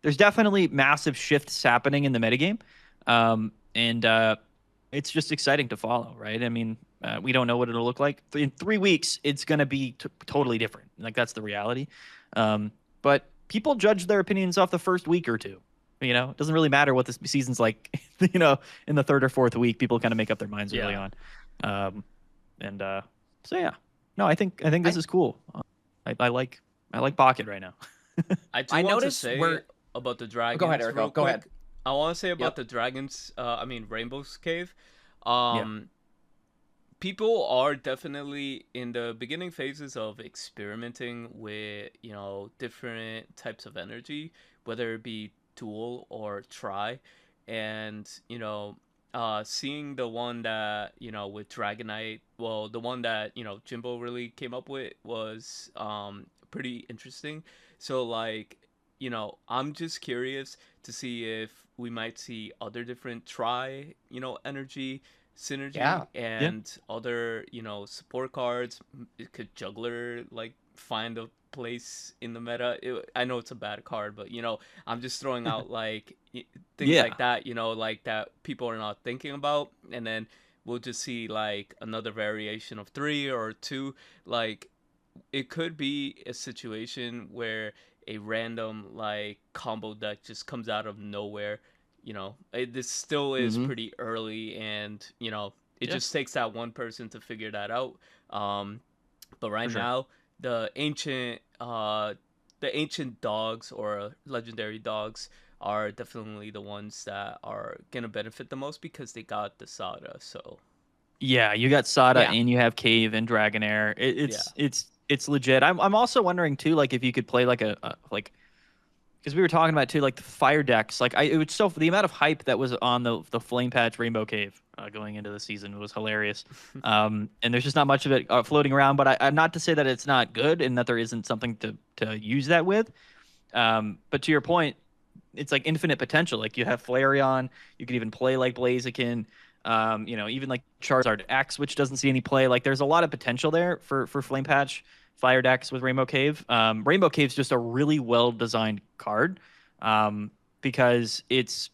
there's definitely massive shifts happening in the metagame. And it's just exciting to follow, right? I mean, we don't know what it'll look like. In 3 weeks, it's going to be totally different. Like, that's the reality. But people judge their opinions off the first week or two. You know, it doesn't really matter what this season's like, you know, in the third or fourth week, people kind of make up their minds early on. So, yeah. No, I think this is cool. I like Pocket right now. I want to noticed say about the dragons. Go ahead, Ericko. Real Go quick. ahead. I want to say about the dragons. I mean, Rainbow's Cave. People are definitely in the beginning phases of experimenting with, you know, different types of energy, whether it be dual or tri, and you know, seeing the one that, you know, with Dragonite, well, the one that, you know, Jimbo really came up with was pretty interesting. So like, you know, I'm just curious to see if we might see other different tri, you know, energy synergy and other, you know, support cards. It could juggler like find a place in the meta. I know it's a bad card, but you know, I'm just throwing out like things like that, you know, like that people are not thinking about, and then we'll just see like another variation of 3 or 2. Like, it could be a situation where a random like combo deck just comes out of nowhere. You know, this still is pretty early, and you know, it just takes that one person to figure that out. But right now, the ancient dogs or legendary dogs are definitely the ones that are gonna benefit the most because they got the Sada. So yeah, you got Sada and you have Cave and Dragonair. It's legit. I'm also wondering too, like if you could play like a like, because we were talking about too, like the fire decks. Like it was so, the amount of hype that was on the Flame Patch Rainbow Cave going into the season was hilarious. And there's just not much of it floating around. But I'm not to say that it's not good and that there isn't something to use that with. But to your point, it's like infinite potential. Like you have Flareon, you could even play like Blaziken. You know, even like Charizard X, which doesn't see any play. Like there's a lot of potential there for Flame Patch fire decks with Rainbow Cave. Rainbow Cave's just a really well designed card, because it's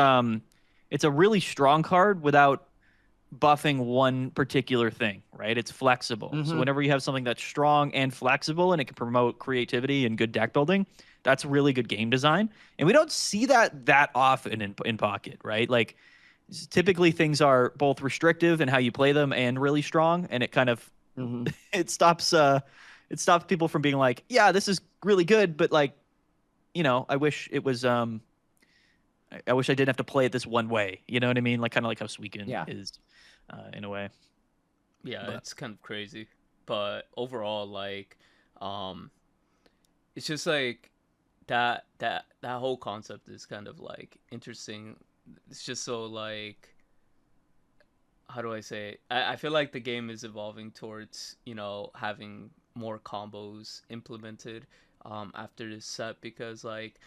a really strong card without buffing one particular thing, right? It's flexible. So whenever you have something that's strong and flexible and it can promote creativity and good deck building, that's really good game design. And we don't see that often in Pocket, right? Like typically things are both restrictive in how you play them and really strong, and it kind of it stops people from being like, yeah, this is really good, but like, you know, I wish it was I wish I didn't have to play it this one way. You know what I mean? Like kind of like how Suicune is in a way. Yeah, it's kind of crazy. But overall, like, it's just like that whole concept is kind of like interesting. It's just so like, how do I say it? I feel like the game is evolving towards, you know, having more combos implemented after this set, because like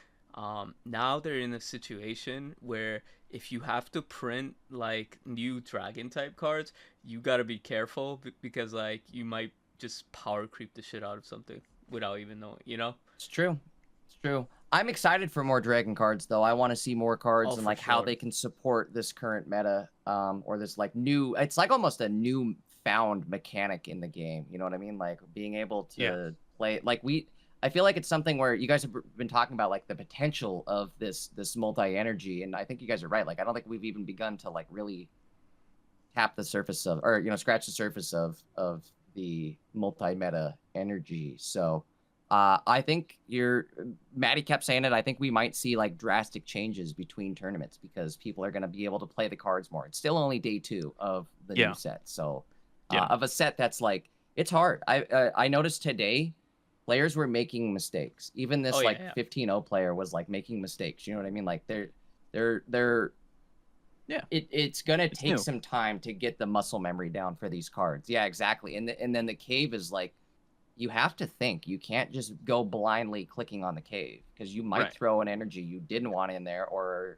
now they're in a situation where if you have to print like new dragon type cards, you got to be careful because like you might just power creep the shit out of something without even knowing, you know? It's true. It's true. I'm excited for more dragon cards though. I want to see more cards and like how they can support this current meta, or this like new, it's like almost a new found mechanic in the game. You know what I mean? Like being able to play like I feel like it's something where you guys have been talking about like the potential of this multi-energy, and I think you guys are right. Like I don't think we've even begun to like really tap the surface of, or you know, scratch the surface of the multi-meta energy. So I think Maddie kept saying it. I think we might see like drastic changes between tournaments because people are going to be able to play the cards more. It's still only day 2 of the new set. So of a set that's like, it's hard. I noticed today players were making mistakes. Even this 15-0 player was like making mistakes. You know what I mean? Like they're Yeah. It's gonna It's take new. some time to get the muscle memory down for these cards. Yeah, exactly. And then the cave is like, you have to think. You can't just go blindly clicking on the cave because you might Right. throw an energy you didn't want in there, or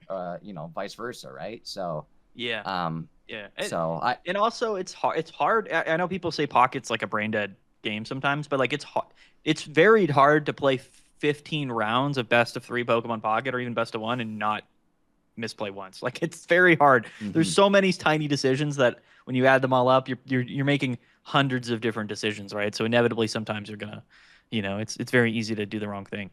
vice versa, right? So Yeah. um, Yeah. so I And also, it's hard. It's hard. I know people say Pocket's like a brain dead game sometimes, but like it's hard. It's very hard to play 15 rounds of best of 3 Pokemon Pocket or even best of 1 and not misplay once. Like it's very hard. There's Mhm. so many tiny decisions that when you add them all up, you're making hundreds of different decisions, right? So inevitably, sometimes you're gonna, it's very easy to do the wrong thing.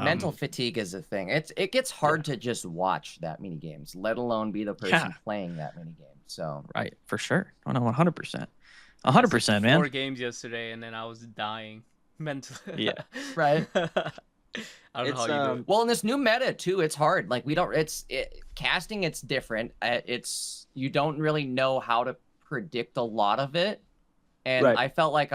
mental fatigue is a thing. It gets hard to just watch that many games, let alone be the person playing that many games. So Right, for sure. Oh no, 100%. I was 100%, at man. 4 games yesterday, and then I was dying mentally. Yeah. right. I don't know It's how you do it. Well, in this new meta too, it's hard. Like we don't. Casting. It's different. You don't really know how to predict a lot of it, and Right. I felt like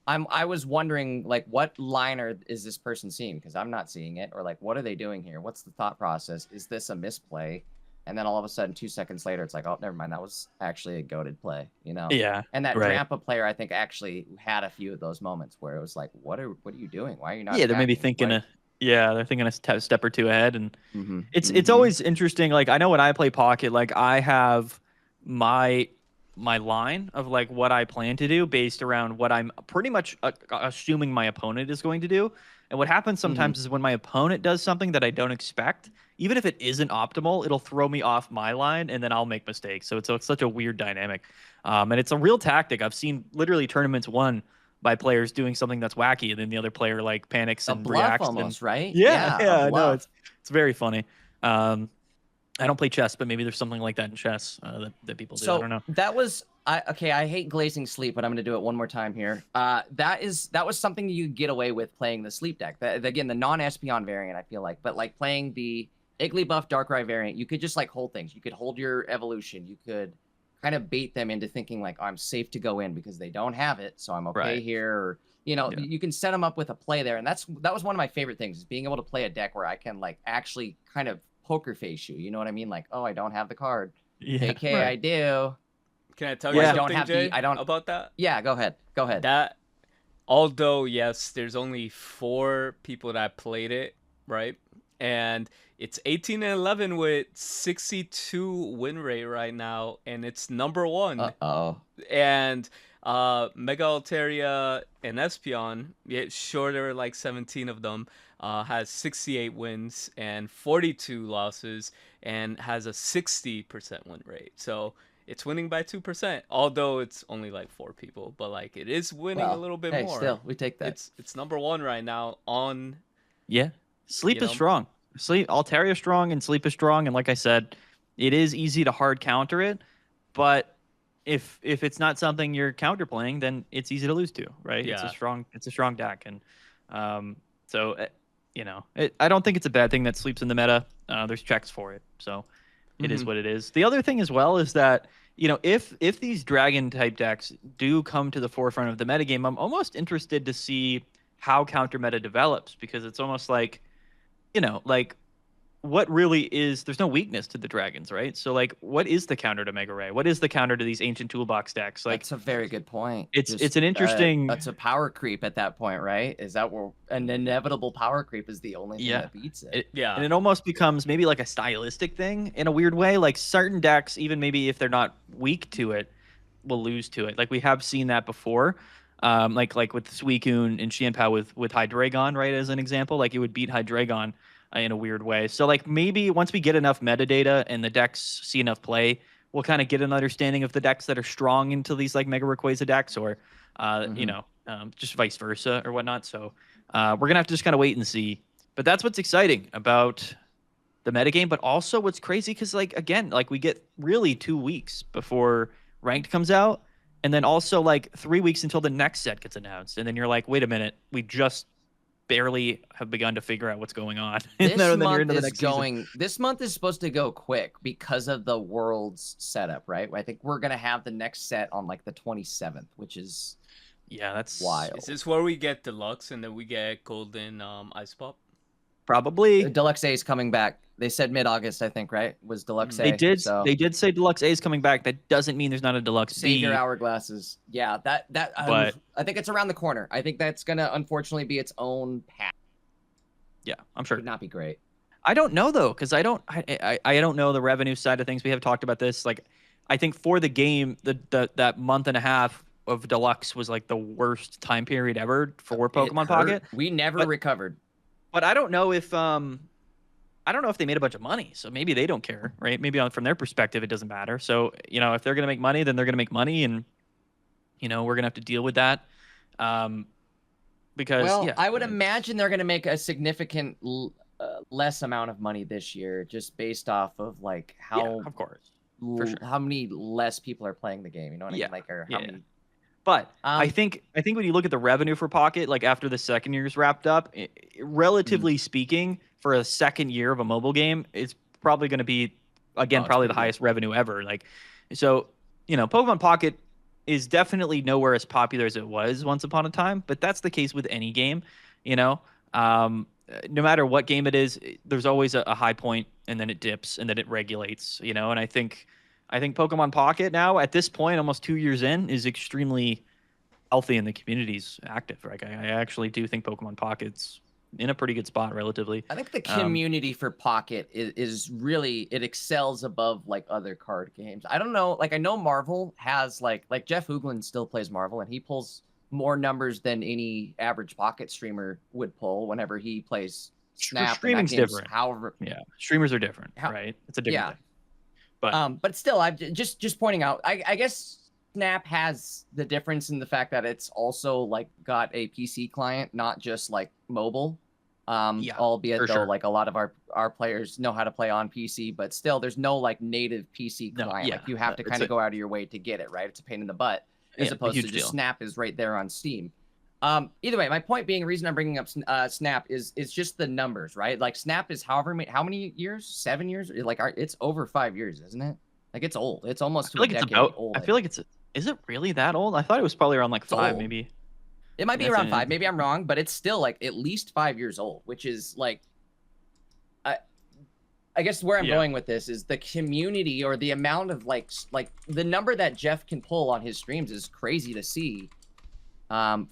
I was wondering like what liner is this person seeing because I'm not seeing it, or like what are they doing here? What's the thought process? Is this a misplay? And then all of a sudden, 2 seconds later, it's like, oh, never mind. That was actually a goated play, Yeah. And that right. Drampa player, I think, actually had a few of those moments where it was like, what are you doing? Why are you not? Yeah, they're maybe attacking? thinking they're thinking a step or two ahead, and Mhm, it's mhm. always interesting. Like I know when I play Pocket, like I have my line of like what I plan to do based around what I'm pretty much assuming my opponent is going to do. And what happens sometimes is when my opponent does something that I don't expect, even if it isn't optimal, it'll throw me off my line, and then I'll make mistakes. So it's such a weird dynamic, and it's a real tactic. I've seen literally tournaments won by players doing something that's wacky, and then the other player like panics A and bluff reacts. almost, right? Yeah, a no, bluff. it's very funny. I don't play chess, but maybe there's something like that in chess that people do. I So don't know. that was I hate glazing sleep, but I'm gonna do it one more time here. That was something you get away with playing the sleep deck. Again, the non-Espeon variant, I feel like, but like playing the Igglybuff Darkrai variant, you could just like hold things. You could hold your evolution. You could kind of bait them into thinking like, I'm safe to go in because they don't have it, so I'm okay Right. here. Or Yeah. you can set them up with a play there, and that was one of my favorite things, is being able to play a deck where I can like actually kind of poker face you. You know what I mean? Like, oh, I don't have the card. Yeah, Okay, right. I do. Can I tell Yeah. you I don't something, have Jay, I don't. about that? Yeah, go ahead. Go ahead. That, although, yes, there's only 4 people that played it, right? And it's 18 and 11 with 62 win rate right now, and it's number 1. Uh-oh. And Mega Altaria and Espeon, sure, there were like 17 of them, has 68 wins and 42 losses, and has a 60% win rate. So it's winning by 2%, although it's only like 4 people, but like it is winning a little bit more. Still, we take that. It's number 1 right now on. Yeah. Sleep You is know? strong. Altaria is strong and Sleep is strong. And like I said, it is easy to hard counter it, but if it's not something you're counter playing, then it's easy to lose to, right? Yeah. It's a strong deck. And I don't think it's a bad thing that Sleep's in the meta. There's checks for it. So it is what it is. The other thing as well is that, if these dragon type decks do come to the forefront of the metagame, I'm almost interested to see how counter meta develops, because it's almost like, what really is, there's no weakness to the dragons, right? So like, what is the counter to Mega Ray? What is the counter to these ancient toolbox decks? Like, That's a very good point. It's an interesting. That's a power creep at that point, right? Is that where an inevitable power creep is the only thing that beats it? Yeah. And it almost becomes maybe like a stylistic thing in a weird way. Like certain decks, even maybe if they're not weak to it, will lose to it. Like we have seen that before. Like with Suicune and Xianpao with Hydreigon, right? As an example, like it would beat Hydreigon in a weird way. So like maybe once we get enough metadata and the decks see enough play, we'll kind of get an understanding of the decks that are strong into these like Mega Rayquaza decks, or just vice versa or whatnot. So we're gonna have to just kind of wait and see. But that's what's exciting about the metagame. But also what's crazy, because like again, like we get really 2 weeks before ranked comes out, and then also like 3 weeks until the next set gets announced, and then you're like, wait a minute, we just barely have begun to figure out what's going on. This then you're month into the is next season. going. This month is supposed to go quick because of the world's setup, right? I think we're gonna have the next set on like the 27th, which is that's wild. Is this where we get Deluxe and then we get Golden Ice Pop? Probably. Deluxe A is coming back They said mid-August, I think, right? Was Deluxe A. They did. So They did say Deluxe A is coming back. That doesn't mean there's not a Deluxe save your B. hourglasses. Yeah, But I think it's around the corner. I think that's gonna unfortunately be its own path. Yeah, I'm sure. Would not be great. I don't know though, because I don't know the revenue side of things. We have talked about this. Like, I think for the game, that month and a half of Deluxe was like the worst time period ever for Pokemon Pocket. We never recovered. But I don't know if they made a bunch of money, so maybe they don't care, right? Maybe from their perspective it doesn't matter. So if they're gonna make money, then they're gonna make money, and we're gonna have to deal with that. Because I would imagine they're gonna make a significant less amount of money this year, just based off of like how of course, for sure, how many less people are playing the game. You know what I mean? Like, or how many. But I think when you look at the revenue for Pocket, like after the second year's wrapped up, relatively speaking, for a second year of a mobile game, it's probably going to be probably the highest revenue ever. Like, so Pokemon Pocket is definitely nowhere as popular as it was once upon a time, but that's the case with any game. No matter what game it is, there's always a high point, and then it dips, and then it regulates. And I think Pokemon Pocket now, at this point, almost 2 years in, is extremely healthy, and the community's active. Like, I actually do think Pokemon Pocket's in a pretty good spot relatively. I think the community for Pocket is really, it excels above like other card games. I don't know, like I know Marvel has like Jeff Hoogland still plays Marvel, and he pulls more numbers than any average Pocket streamer would pull whenever he plays Snap. Streaming's different. However, streamers are different, right? It's a different thing. But still, I'm just pointing out. I guess Snap has the difference in the fact that it's also like got a PC client, not just like mobile. Albeit though, like a lot of our players know how to play on PC, but still, there's no like native PC client. Like you have to kind of go out of your way to get it, right? It's a pain in the butt, as opposed to just Snap is right there on Steam. Either way, my point being, reason I'm bringing up Snap is just the numbers, right? Like Snap is how many years? 7 years? Like it's over 5 years, isn't it? Like it's old. It's almost to a decade old. I feel like is it really that old? I thought it was probably around like 5, maybe. It might be around 5. Maybe I'm wrong, but it's still like at least 5 years old, which is like, I guess where I'm going with this is the community, or the amount of like the number that Jeff can pull on his streams is crazy to see.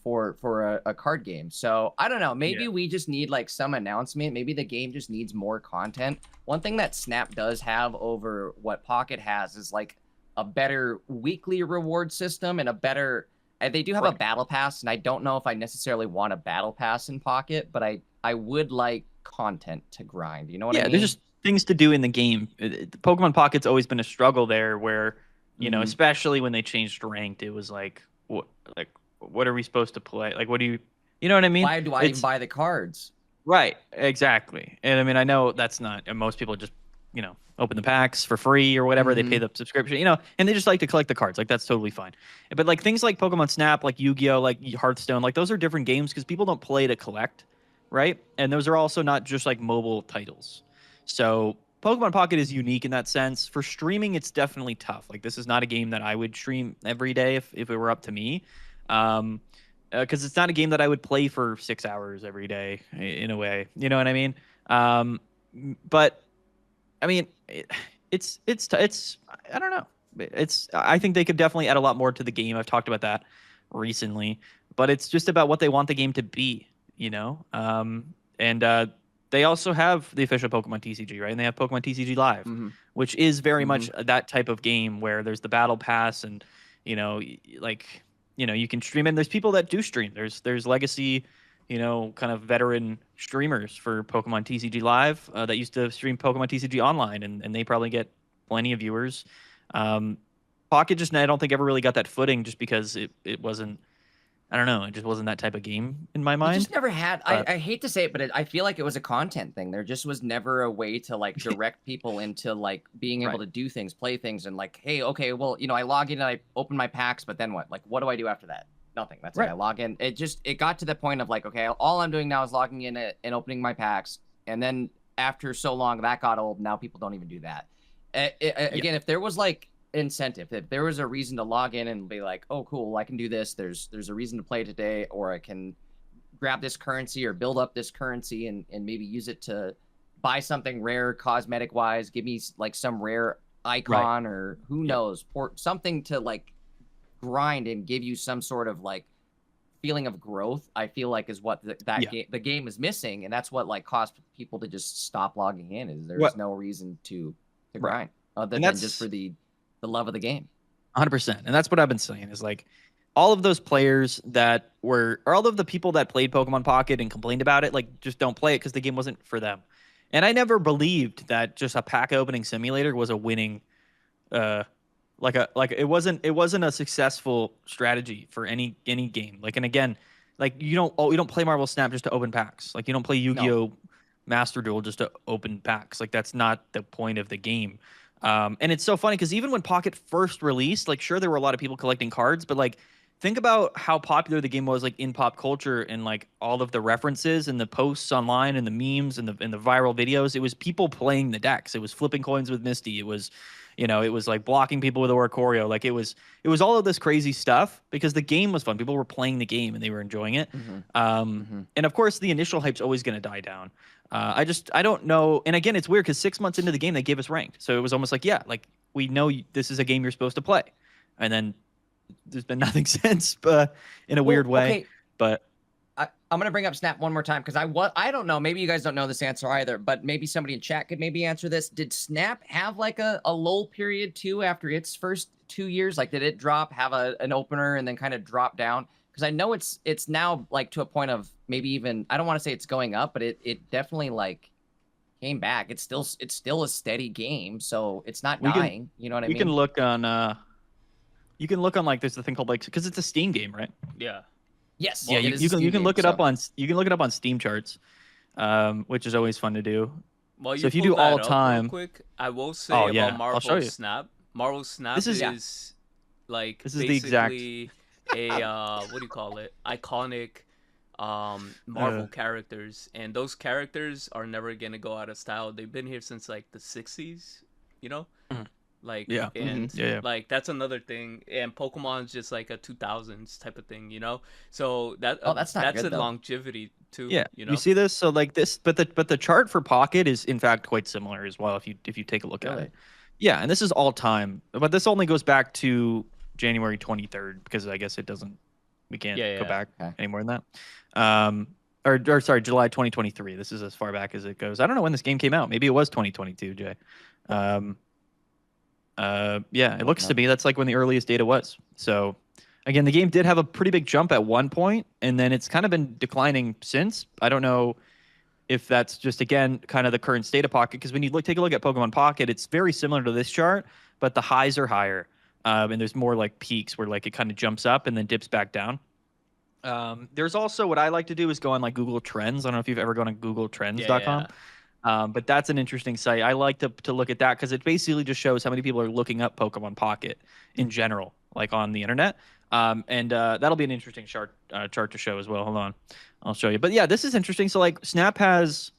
For a card game. So I don't know, maybe we just need like some announcement. Maybe the game just needs more content. One thing that Snap does have over what Pocket has is like a better weekly reward system, and a better, they do have a battle pass, and I don't know if I necessarily want a battle pass in Pocket, but I would like content to grind. You know what I mean? There's just things to do in the game. Pokemon Pocket's always been a struggle there, where especially when they changed ranked, it was like what are we supposed to play? Like, what do you know what I mean? Why do I even buy the cards? Right, exactly. And I mean, I know that's not, and most people just, open the packs for free or whatever. They pay the subscription, and they just like to collect the cards. Like, that's totally fine. But like things like Pokemon Snap, like Yu-Gi-Oh, like Hearthstone, like those are different games because people don't play to collect, right? And those are also not just like mobile titles. So Pokemon Pocket is unique in that sense. For streaming, it's definitely tough. Like, this is not a game that I would stream every day if it were up to me. Because it's not a game that I would play for 6 hours every day in a way, you know what I mean? But I mean, it's I don't know. I think they could definitely add a lot more to the game. I've talked about that recently, but it's just about what they want the game to be, and they also have the official Pokemon TCG, right? And they have Pokemon TCG Live, which is very much that type of game where there's the battle pass, and you can stream it. And there's people that do stream. There's legacy, kind of veteran streamers for Pokemon TCG Live that used to stream Pokemon TCG online, and they probably get plenty of viewers. Pocket I don't think ever really got that footing, just because it wasn't, I don't know, it just wasn't that type of game in my mind. It just never had, I hate to say it, but I feel like it was a content thing. There just was never a way to like direct people into like being able to do things, play things, and like, hey, okay, well, I log in and I open my packs, but then what? Like, what do I do after that? Nothing. That's it. I log in. It got to the point of like, okay, all I'm doing now is logging in and opening my packs. And then after so long, that got old. Now people don't even do that. Again, if there was like incentive, if there was a reason to log in and be like, oh, cool, I can do this. There's a reason to play today, or I can grab this currency or build up this currency and maybe use it to buy something rare cosmetic wise, give me like some rare icon or who knows, port something to like grind and give you some sort of like feeling of growth. I feel like is what the game is missing, and that's what like caused people to just stop logging in. Is there's no reason to grind other than just for the love of the game. 100%. And that's what I've been saying is like all of those players that were, or all of the people that played Pokemon Pocket and complained about it, like just don't play it because the game wasn't for them. And I never believed that just a pack opening simulator was a winning, it wasn't a successful strategy for any game. Like, and again, like you don't play Marvel Snap just to open packs. Like you don't play Yu-Gi-Oh! Master Duel just to open packs. Like that's not the point of the game. And it's so funny because even when Pocket first released, like sure there were a lot of people collecting cards, but like think about how popular the game was like in pop culture and like all of the references and the posts online and the memes and the viral videos. It was people playing the decks. It was flipping coins with Misty. It was, it was like blocking people with Oricorio. Like it was all of this crazy stuff because the game was fun. People were playing the game and they were enjoying it. And of course the initial hype's always going to die down. I don't know. And again, it's weird because 6 months into the game, they gave us ranked. So it was almost like, yeah, like we know this is a game you're supposed to play. And then there's been nothing since, but in a weird way. Okay. But I'm going to bring up Snap one more time because I don't know. Maybe you guys don't know this answer either, but maybe somebody in chat could maybe answer this. Did Snap have like a lull period too after its first 2 years? Like did it have an opener and then kind of drop down? Because I know it's now like to a point of maybe even, I don't want to say it's going up, but it definitely like came back. It's still a steady game, so it's not dying. You know what I mean? You can look on like there's the thing called like because it's a Steam game, right? Yeah. Yes. Yeah. You can look it up on Steam charts, which is always fun to do. Well, so if you do all time, quick, I will say about Marvel Snap. Marvel Snap this is basically the exact what do you call it? Iconic Marvel characters, and those characters are never gonna go out of style. They've been here since like the 60s, like like that's another thing. And Pokemon's just like a 2000s type of thing, so that's a longevity too. You see this, so like this, but the chart for Pocket is in fact quite similar as well if you take a look at it. Yeah, and this is all time, but this only goes back to January 23rd because I guess we can't go back any more than that. Or sorry, July 2023. This is as far back as it goes. I don't know when this game came out. Maybe it was 2022, Jay. It looks to me that's like when the earliest data was. So again, the game did have a pretty big jump at one point, and then it's kind of been declining since. I don't know if that's just, again, kind of the current state of Pocket, because when you take a look at Pokemon Pocket, it's very similar to this chart, but the highs are higher. And there's more like peaks where like it kind of jumps up and then dips back down. There's also what I like to do is go on like Google Trends. I don't know if you've ever gone to googletrends.com. But that's an interesting site. I like to look at that because it basically just shows how many people are looking up Pokemon Pocket in general, like on the internet. And that'll be an interesting chart to show as well. Hold on, I'll show you. But yeah, this is interesting. So like Snap has,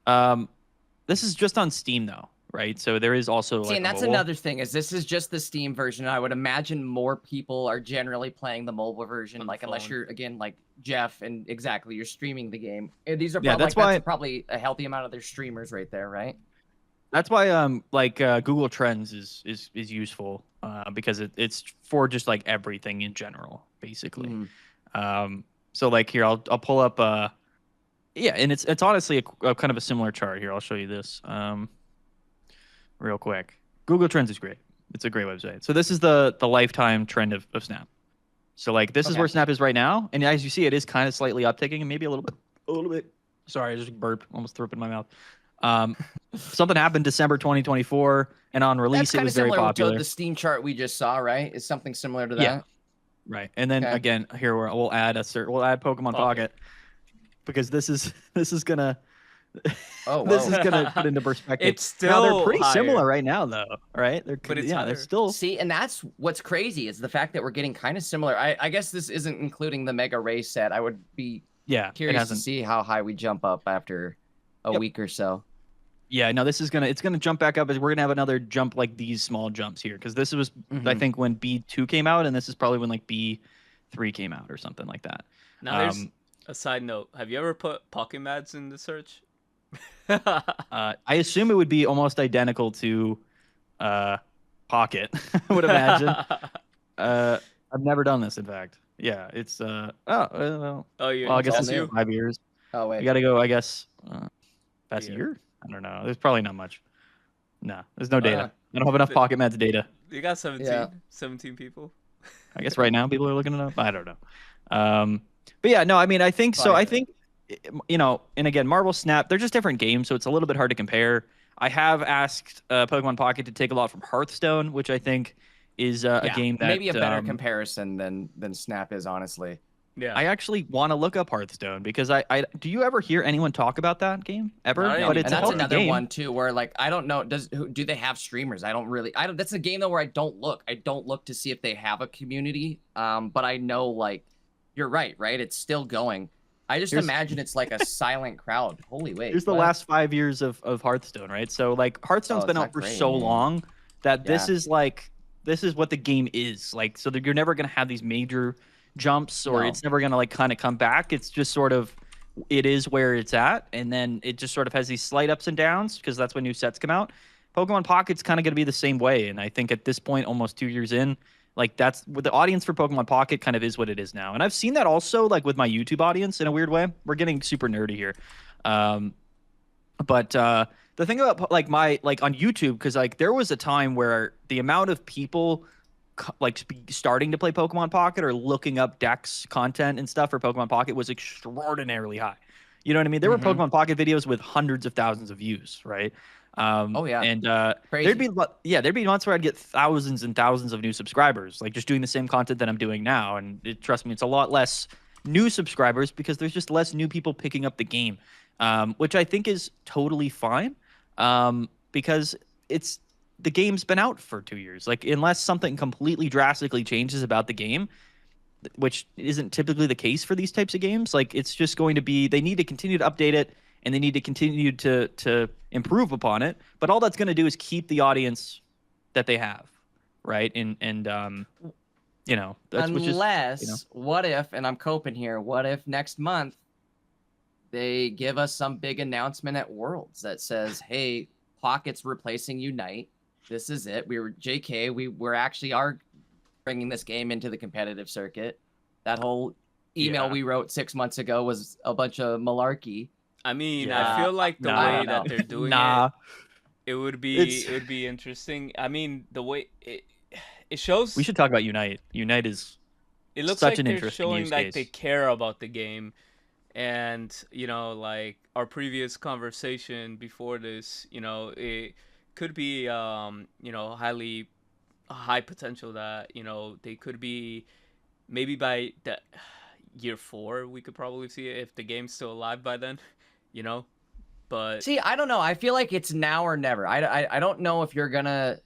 this is just on Steam though, right? So there is also and that's another thing is this is just the Steam version. I would imagine more people are generally playing the mobile version, like unless you're again like Jeff and exactly you're streaming the game. And these are that's probably a healthy amount of their streamers right there, right? That's why Google Trends is useful because it's for just like everything in general, basically. So like here I'll pull up and it's honestly a kind of a similar chart here. I'll show you this real quick. Google Trends is great. It's a great website. So this is the lifetime trend of Snap. So like this is where Snap is right now, and as you see, it is kind of slightly upticking and maybe a little bit. Sorry, I just burped, almost threw up in my mouth. Something happened December 2024, and on release it was very popular. To the Steam chart we just saw, right? Is something similar to that? Yeah. Right. And then again, here we'll add Pokemon Pocket because this is gonna this is gonna put into perspective. It's still they're pretty higher. similar right now though, right? They're still and that's what's crazy is the fact that we're getting kind of similar. I guess this isn't including the Mega Ray set. I would be curious to see how high we jump up after a week or so. Yeah, no, it's gonna jump back up. We're gonna have another jump like these small jumps here because this was I think when B2 came out, and this is probably when like B3 came out or something like that. Now there's a side note. Have you ever put Pokémads in the search? I assume it would be almost identical to Pocket. I would imagine. I've never done this, in fact. Yeah, it's Oh, well, you I guess all it's new. 5 years. Oh You wait. got to go, I guess, past a Yeah. year? I don't know. There's probably not much. No, there's no data. Uh, I don't have enough the- Pocket Mats data. You got 17, Yeah. 17 people. I guess right now people are looking it up. I don't know. But yeah, no, I mean, I think so. Probably I think, and again, Marvel Snap, they're just different games, so it's a little bit hard to compare. I have asked Pokemon Pocket to take a lot from Hearthstone, which I think is a Yeah, game that maybe a better comparison than Snap is, honestly. Yeah. I actually want to look up Hearthstone because I do you ever hear anyone talk about that game ever? Not But anymore. it's And a that's healthy another game. one too, where like I don't know, do they have streamers? I don't. That's a game though where I don't look. I don't look to see if they have a community. But I know like you're right. It's still going. I just imagine it's like a silent crowd. Holy wait. Here's the what? last 5 years of Hearthstone, right? So like Hearthstone's Oh, been it's out not for great. so long that this Yeah. is like this is what the game is like. So that you're never gonna have these major jumps, or No. it's never gonna like kind of come back. It's just sort of it is where it's at, and then it just sort of has these slight ups and downs because that's when new sets come out. Pokemon Pocket's kind of gonna be the same way, and I think at this point, almost 2 years in, like that's what the audience for Pokemon Pocket kind of is what it is now. And I've seen that also like with my YouTube audience in a weird way. We're getting super nerdy here. But the thing about like on YouTube, because like there was a time where the amount of people starting to play Pokemon Pocket or looking up Dex content and stuff for Pokemon Pocket was extraordinarily high. You know what I mean? There were Pokemon Pocket videos with hundreds of thousands of views, right? Oh, yeah. And Crazy. there'd be months where I'd get thousands and thousands of new subscribers, like just doing the same content that I'm doing now. And trust me, it's a lot less new subscribers because there's just less new people picking up the game, which I think is totally fine, because the game's been out for 2 years. Like unless something completely drastically changes about the game, which isn't typically the case for these types of games, like it's just going to be they need to continue to update it and they need to continue to improve upon it. But all that's going to do is keep the audience that they have, right? And that's Unless, what if, and I'm coping here, what if next month they give us some big announcement at Worlds that says, hey, Pocket's replacing Unite. This is it. We're actually bringing this game into the competitive circuit. That whole email we wrote 6 months ago was a bunch of malarkey. I mean, Yeah. I feel like the Nah. way that they're doing it would be interesting. I mean, the way it shows. We should talk about Unite. Unite is It looks such like an they're interesting showing use like case. they care about the game, and like our previous conversation before this, it could be high potential that they could be maybe by the year 4 we could probably see it if the game's still alive by then, But See, I don't know. I feel like it's now or never. I don't know if you're gonna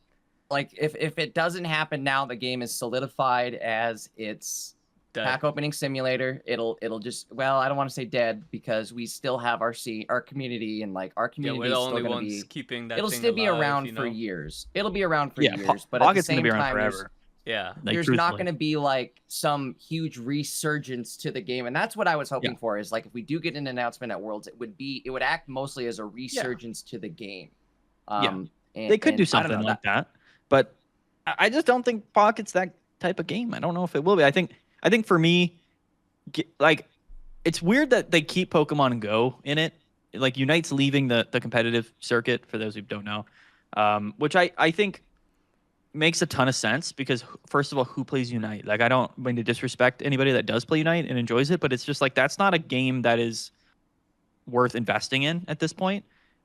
like if it doesn't happen now, the game is solidified as its pack opening simulator. It'll just I don't want to say dead because we still have our community and like our community we're is the still only gonna ones be. keeping that. It'll thing still be alive, around for years. It'll be around for years, but at the Pocket's same gonna be around time, forever. Yeah, Like, there's not truthfully. going to be like some huge resurgence to the game, and that's what I was hoping for. Is like if we do get an announcement at Worlds, it would act mostly as a resurgence to the game. And they could do something like that, but I just don't think Pocket's that type of game. I don't know if it will be. I think for me, like it's weird that they keep Pokemon Go in it. Like Unite's leaving the competitive circuit for those who don't know, which I think makes a ton of sense because first of all, who plays Unite? Like I don't mean to disrespect anybody that does play Unite and enjoys it, but it's just like that's not a game that is worth investing in at this point.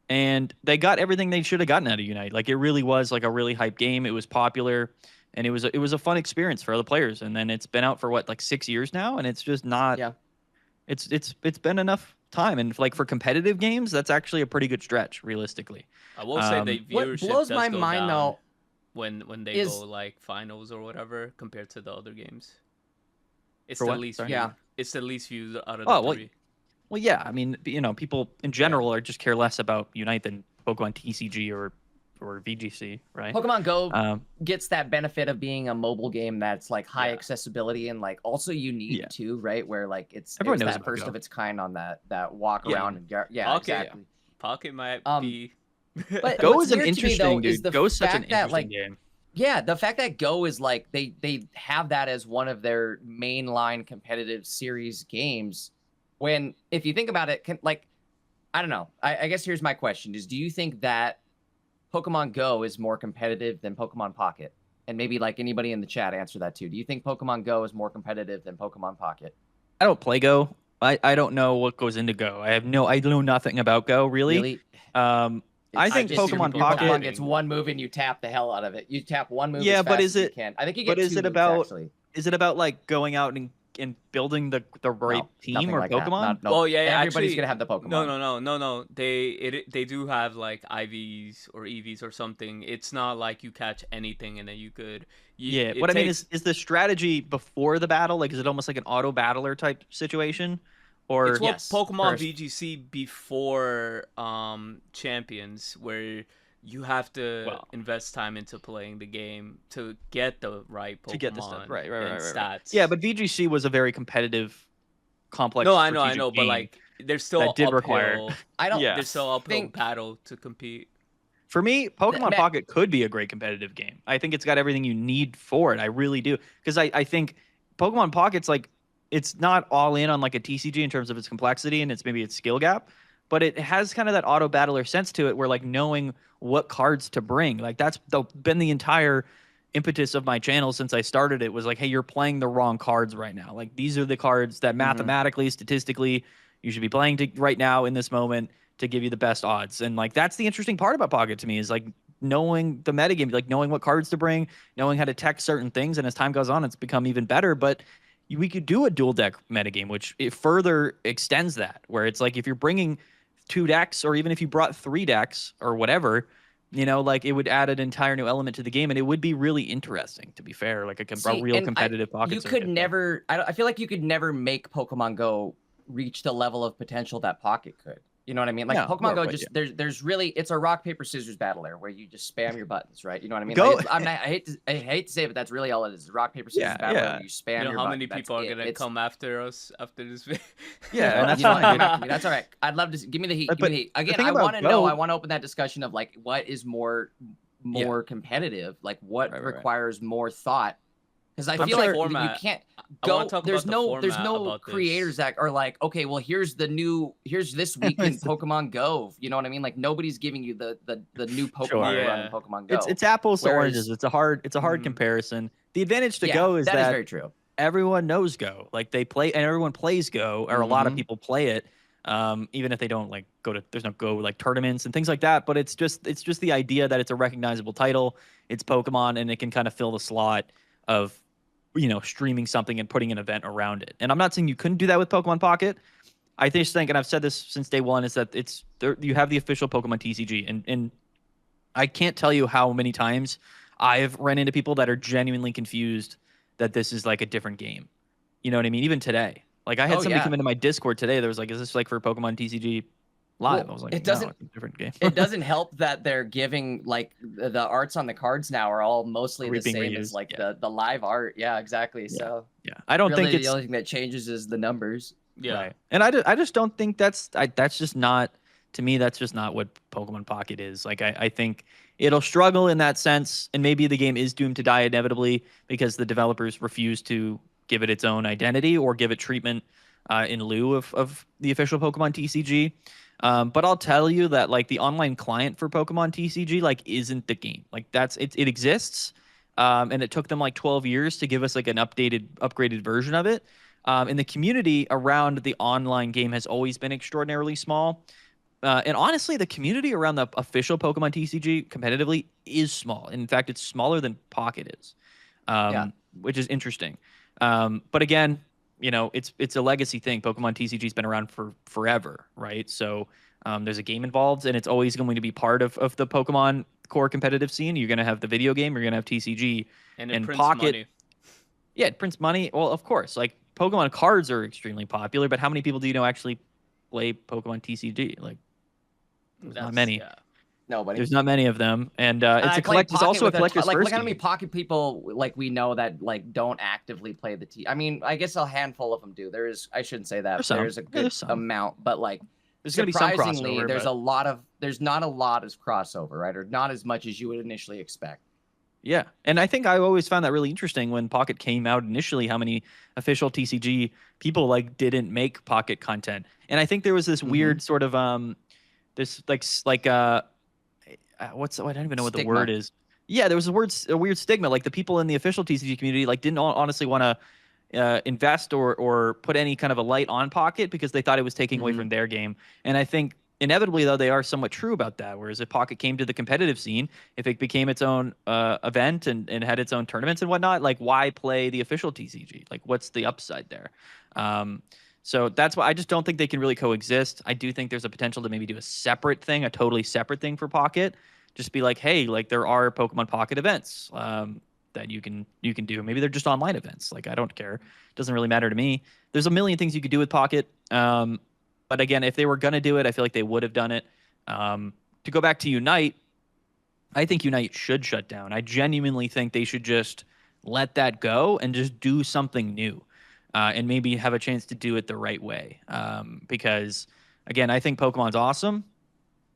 And they got everything they should have gotten out of Unite. Like it really was like a really hype game. It was popular and it was a fun experience for other players. And then it's been out for 6 years now, and it's just not it's been enough time. And like for competitive games, that's actually a pretty good stretch realistically. I will say the What viewership blows does my go mind down though when they is- go like finals or whatever compared to the other games. It's For the what? least Sorry? viewed. Yeah. It's the least viewed out of Oh, the well, 3. Well, yeah, I mean, people in general are just care less about Unite than Pokemon TCG or VGC, right? Pokemon Go Um, gets that benefit of being a mobile game that's like high Yeah. accessibility and like also unique Yeah. too, right? Where like it's Everyone knows that about first Go. of its kind on that walk Yeah. around and Okay, exactly. Pocket might be. But Go what's is an weird to me, interesting though, is dude. the Go is such an fact that, interesting like, game. yeah, the fact that Go is like they have that as one of their mainline competitive series games. When if you think about it, like I don't know. I guess here's my question: is do you think that Pokemon Go is more competitive than Pokemon Pocket? And maybe like anybody in the chat answer that too. Do you think Pokemon Go is more competitive than Pokemon Pocket? I don't play Go. I don't know what goes into Go. I know nothing about Go really. Really? I think It's Pokemon your Pocket. Pokemon gets one move and you tap the hell out of it. You tap one move Yeah, as but fast is as you it- can. I think you but get is two it moves, about- actually. Is it about like going out and building the right No, team nothing or like that. Pokemon? No, Well, yeah, everybody's actually, gonna have the Pokemon. No. They do have like IVs or EVs or something. It's not like you catch anything and then you could. Yeah, what I mean is the strategy before the battle, like, is it almost like an auto battler type situation, or It's what Yes, Pokemon first. VGC before Champions, where you have to Well- invest time into playing the game to get the right Pokemon to get the stuff right, and stats. Yeah, but VGC was a very competitive, complex. no, I know, strategic but game like there's still that did require. uphill. I don't Yeah. There's still uphill think battle to compete. For me, Pokemon Ma- Pocket could be a great competitive game. I think it's got everything you need for it. I really do. Because I think Pokemon Pocket's like, it's not all in on like a TCG in terms of its complexity and maybe its skill gap, but it has kind of that auto battler sense to it where like knowing what cards to bring. Like that's been the entire impetus of my channel since I started it was like, hey, you're playing the wrong cards right now. Like these are the cards that mathematically, statistically, you should be playing right now in this moment to give you the best odds. And like that's the interesting part about Pocket to me is like knowing the metagame, like knowing what cards to bring, knowing how to tech certain things. And as time goes on, it's become even better. But we could do a dual deck metagame, which it further extends that, where it's like if you're bringing 2 decks, or even if you brought 3 decks or whatever, you know, like it would add an entire new element to the game, and it would be really interesting. To be fair, like a real competitive Pocket. You circuit, could but- never. I feel like you could never make Pokemon Go reach the level of potential that Pocket could. You know what I mean? Like No, Pokemon Go, but just there's really it's a rock paper scissors battler where you just spam your buttons, right? You know what I mean? Go- Like, I hate to say it, but that's really all it is. Rock paper scissors Yeah, battler yeah. where you spam You know your how button. many That's people are it. gonna It's- come after us after this video? Yeah, and that's you know, fine. come dude. after me. That's all right. I'd love to give me the heat. Give But me the heat. the Again, thing I about want to know. Go- I want to open that discussion of like what is more competitive, like what Right. requires more thought. Because I I'm feel sure like format- you can't I go. wanna talk There's about the there's format no about this. creators that are like, okay, well here's this week in Pokemon Go. You know what I mean? Like nobody's giving you the new Pokemon Sure. run Yeah. in Pokemon Go. It's apples to Whereas- oranges. It's a hard Mhm. comparison. The advantage to yeah, Go is that that is very true. everyone knows Go. Like they play, and everyone plays Go, or a lot of Mhm. people play it. Even if they don't like there's no Go like tournaments and things like that. But it's just the idea that it's a recognizable title. It's Pokemon, and it can kind of fill the slot of, you know, streaming something and putting an event around it. And I'm not saying you couldn't do that with Pokemon Pocket. I just think, and I've said this since day one, is that it's there. You have the official Pokemon TCG, and I can't tell you how many times I've run into people that are genuinely confused that this is like a different game. You know what I mean? Even today, like I had Oh, somebody yeah. come into my Discord today. There was like, "Is this like for Pokemon TCG Live?" Well, I was like, it "No, doesn't- it's a different game." It doesn't help that they're giving like the arts on the cards now are all mostly the Being same as reused, like yeah. the live art. Yeah, exactly. So Yeah, I don't really think it's the only thing that changes is the numbers. Yeah. right. And I just don't think that's just not, to me, that's just not what Pokemon Pocket is. Like I think it'll struggle in that sense, and maybe the game is doomed to die inevitably because the developers refuse to give it its own identity or give it treatment in lieu of the official Pokemon TCG. But I'll tell you that like the online client for Pokemon TCG like isn't the game. Like it exists, and it took them like 12 years to give us like an upgraded version of it. And the community around the online game has always been extraordinarily small. And honestly, the community around the official Pokemon TCG competitively is small. In fact, it's smaller than Pocket is, which is interesting. But again, you know, it's a legacy thing. Pokemon TCG's been around for forever, right? So there's a game involved, and it's always going to be part of the Pokemon core competitive scene. You're going to have the video game, you're going to have TCG, And it and prints Pocket. money. Yeah, it prints money. Well, of course, like Pokemon cards are extremely popular, but how many people do you know actually play Pokemon TCG? Like, there's not That's- many. yeah. Nobody. There's not many of them, and And it's I a played It's Pocket also a with collector's like first look how many game. Pocket people like we know that like don't actively play the T. I mean, I guess a handful of them do. I shouldn't say that. There's some. There's a Yeah, good there's some. amount, but like There's going to be some surprisingly, crossover. there's but... there's not a lot as crossover, right? Or not as much as you would initially expect. Yeah, and I think I always found that really interesting when Pocket came out initially, how many official TCG people like didn't make Pocket content. And I think there was this weird sort of this I don't even know what the word is. Yeah, there was a weird stigma. Like the people in the official TCG community like didn't honestly want to invest or put any kind of a light on Pocket because they thought it was taking away from their game. And I think inevitably, though, they are somewhat true about that. Whereas if Pocket came to the competitive scene, if it became its own event and had its own tournaments and whatnot, like why play the official TCG? Like what's the upside there? So that's why I just don't think they can really coexist. I do think there's a potential to maybe do a separate thing, a totally separate thing for Pocket. Just be like, hey, like there are Pokemon Pocket events that you can do. Maybe they're just online events. Like I don't care. It doesn't really matter to me. There's a million things you could do with Pocket. But again, if they were going to do it, I feel like they would have done it. To go back to Unite, I think Unite should shut down. I genuinely think they should just let that go and just do something new and maybe have a chance to do it the right way. Because, again, I think Pokemon's awesome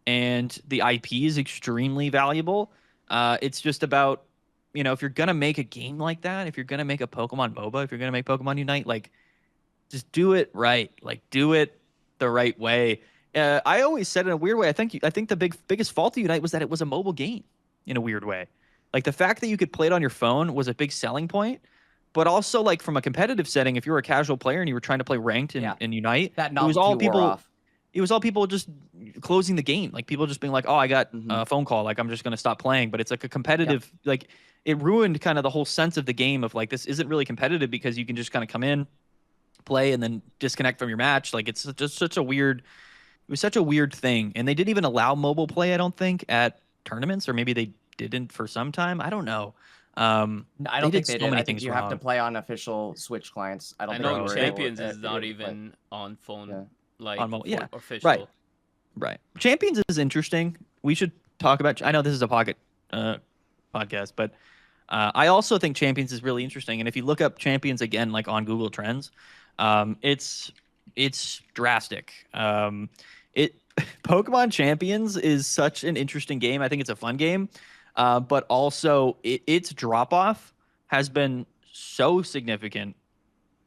and the IP is extremely valuable. It's just about, if you're going to make a game like that, if you're going to make a Pokemon MOBA, if you're going to make Pokemon Unite, like, just do it right. Like, do it the right way. I always said in a weird way, I think the biggest fault of Unite was that it was a mobile game in a weird way. Like the fact that you could play it on your phone was a big selling point, but also like from a competitive setting, if you were a casual player and you were trying to play ranked in Unite, it was all people just closing the game. Like people just being like, oh, I got a phone call. Like I'm just going to stop playing. But it's like a competitive, like it ruined kind of the whole sense of the game of like, this isn't really competitive because you can just kind of come in, play and then disconnect from your match. Like it's just such a weird thing. And they didn't even allow mobile play, I don't think, at tournaments, or maybe they didn't for some time. I don't know. I don't think they did. I think things you wrong. have to play on official Switch clients. I know Champions is not even on phone, like on mobile. Yeah, official. Right. Champions is interesting. We should talk about. I know this is a Pocket podcast, but I also think Champions is really interesting. And if you look up Champions again, like on Google Trends, it's drastic. Pokemon Champions is such an interesting game. I think it's a fun game, but also its drop off has been so significant,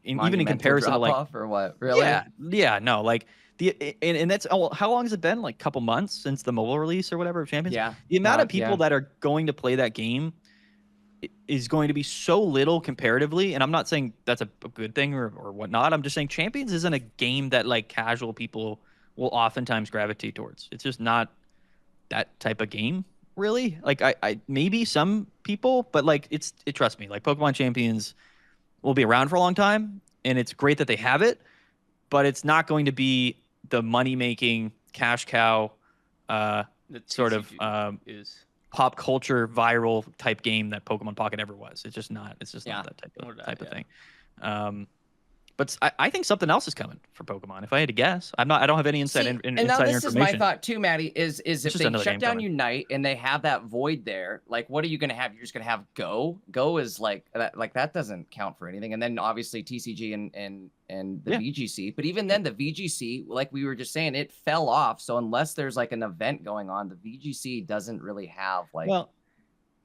even in comparison to like or what? Really? Yeah, no, like and that's how long has it been? Like a couple months since the mobile release or whatever of Champions. Yeah, the amount of people that are going to play that game is going to be so little comparatively, and I'm not saying that's a good thing or whatnot. I'm just saying Champions isn't a game that like casual people will oftentimes gravitate towards. It's just not that type of game, really. Like I maybe some people, but like trust me, like Pokemon Champions will be around for a long time, and it's great that they have it, but it's not going to be the money making cash cow sort of is pop culture viral type game that Pokemon Pocket ever was. It's just not. It's just not that type of thing. But I think something else is coming for Pokemon. If I had to guess, I don't have any insider information. And now this is my thought too, Maddie. Is if they shut down Unite and they have that void there, like what are you going to have? You're just going to have Go. Go is like that doesn't count for anything. And then obviously TCG and the VGC. But even then, the VGC, like we were just saying, it fell off. So unless there's like an event going on, the VGC doesn't really have like.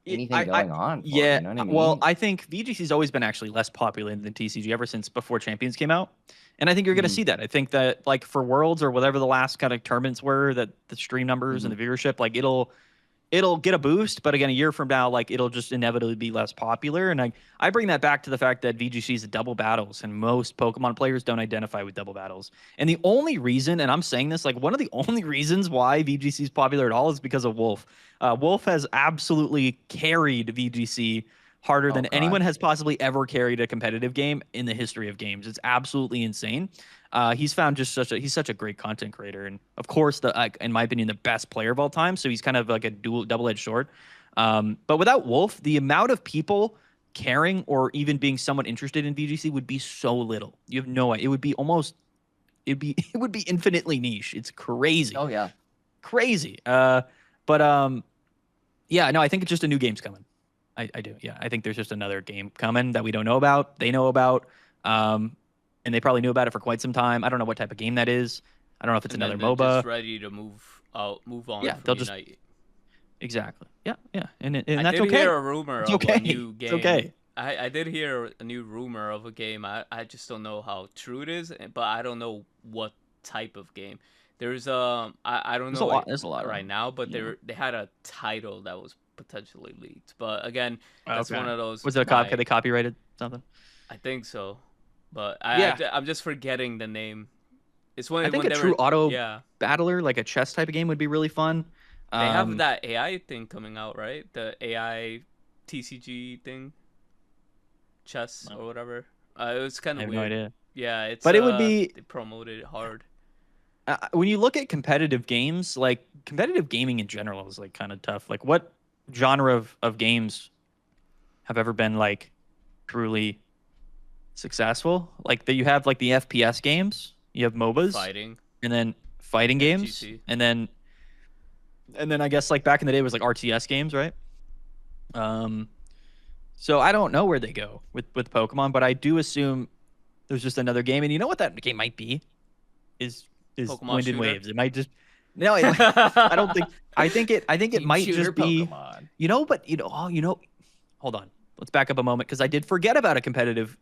Anything going on? Yeah. You know what I mean? Well, I think VGC's always been actually less popular than TCG ever since before Champions came out. And I think you're going to see that. I think that like for Worlds or whatever the last kind of tournaments were, that the stream numbers and the viewership, like it'll get a boost. But again, a year from now, like it'll just inevitably be less popular. And I bring that back to the fact that VGC is double battles and most Pokemon players don't identify with double battles. And the only reason, and I'm saying this, like one of the only reasons why VGC is popular at all is because of Wolf. Wolf has absolutely carried VGC harder than anyone has possibly ever carried a competitive game in the history of games. It's absolutely insane. He's found he's such a great content creator, and of course, in my opinion, the best player of all time. So he's kind of like a double-edged sword. But without Wolf, the amount of people caring or even being somewhat interested in VGC would be so little. You have no idea. It would be infinitely niche. It's crazy. Oh yeah, crazy. Yeah, no, I think it's just a new game's coming. I do. Yeah, I think there's just another game coming that we don't know about. They know about, and they probably knew about it for quite some time. I don't know what type of game that is. I don't know if it's And another then they're MOBA. just ready to move on Yeah, from they'll just Unite. exactly. Yeah, and I that's did okay. hear a rumor It's of okay. a new It's game. okay. I did hear a new rumor of a game. I just don't know how true it is, but I don't know what type of game. There's I don't There's know a lot. it There's a lot of right them. now, but Yeah. they had a title that was potentially leaked. But again, that's Okay. one of those. Was it a copy? They copyrighted something? I think so, but Yeah. I'm just forgetting the name. It's I when think when a they true were auto yeah. battler, like a chess type of game, would be really fun. They have that AI thing coming out, right? The AI TCG thing, chess No. or whatever. It was kind I of have no weird. idea. Yeah, it's But it would be they promoted it hard. when you look at competitive games, like competitive gaming in general is like kind of tough. Like, what genre of games have ever been like truly successful? Like that you have like the FPS games, you have MOBAs, Fighting. and then fighting games, FGC. and then I guess like back in the day it was like RTS games, right? So I don't know where they go with Pokemon, but I do assume there's just another game, and you know what that game might be is Pokemon Wind and Shooter? Waves. It might just no, I don't think. I think it Team might shooter just be Pokemon. Hold on, let's back up a moment because I did forget about a competitive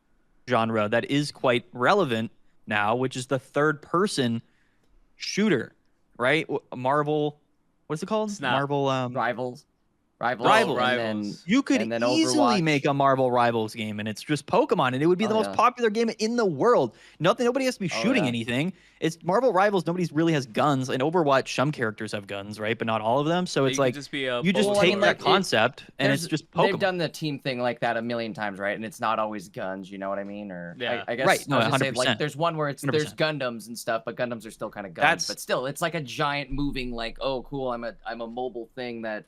genre that is quite relevant now, which is the third person shooter, right? Marvel, what's it called? Snap. Marvel Rivals. Rivals. And then, Rivals. You could and then easily Overwatch. make a Marvel Rivals game, and it's just Pokemon, and it would be the Oh, most yeah. popular game in the world. Nobody has to be Oh, shooting yeah. anything. It's Marvel Rivals. Nobody really has guns. In Overwatch, some characters have guns, right? But not all of them. So You it's could like just be a you just Well, I take mean, that like, concept, and it's just Pokemon. They've done the team thing like that a million times, right? And it's not always guns, you know what I mean? Or Yeah. I guess Right, no, I was gonna say, 100%. like there's one where it's there's 100%. Gundams and stuff, but Gundams are still kind of guns. That's- But still, it's like a giant moving, like, oh cool, I'm a mobile thing that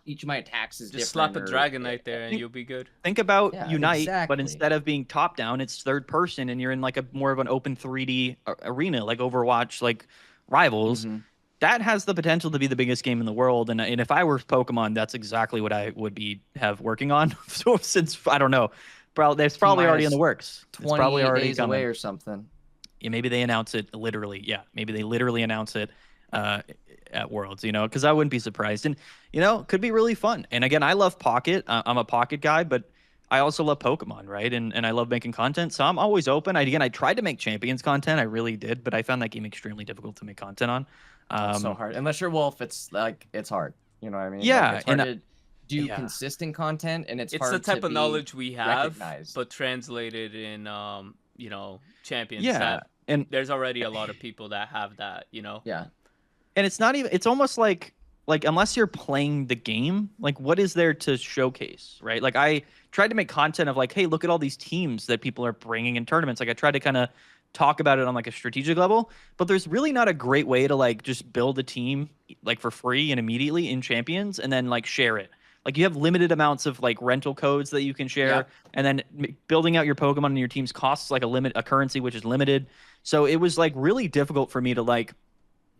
each of my attacks is Just different. slap a or- Dragonite there and think- you'll be good. Think about Yeah, Unite, but exactly. instead of being top down, it's third person, and you're in like a more of an open 3D arena, like Overwatch, like Rivals. Mhm. That has the potential to be the biggest game in the world, and if I were Pokemon, that's exactly what I would have working on. So since I don't know, it's probably already in the works. It's 28 probably already days coming. away or something. Yeah, maybe they announce it literally. Yeah, maybe they literally announce it at Worlds, because I wouldn't be surprised. And, could be really fun. And again, I love Pocket. I'm a Pocket guy, but I also love Pokemon, right? And I love making content. So I'm always open. I tried to make Champions content. I really did, but I found that game extremely difficult to make content on. It's so hard. Unless you're Wolf, it's hard. You know what I mean? Yeah, Like, it's hard and to do consistent content, and it's hard the type to of be knowledge we have, recognized. but translated in champions. Yeah, that and there's already a lot of people that have that. Yeah. And it's not even, it's almost like unless you're playing the game, like what is there to showcase, right? Like I tried to make content of like, hey, look at all these teams that people are bringing in tournaments. Like I tried to kind of talk about it on like a strategic level, but there's really not a great way to like just build a team like for free and immediately in Champions and then like share it. Like you have limited amounts of like rental codes that you can share, Yeah. and then building out your Pokemon and your teams costs like a currency which is limited. So it was like really difficult for me to like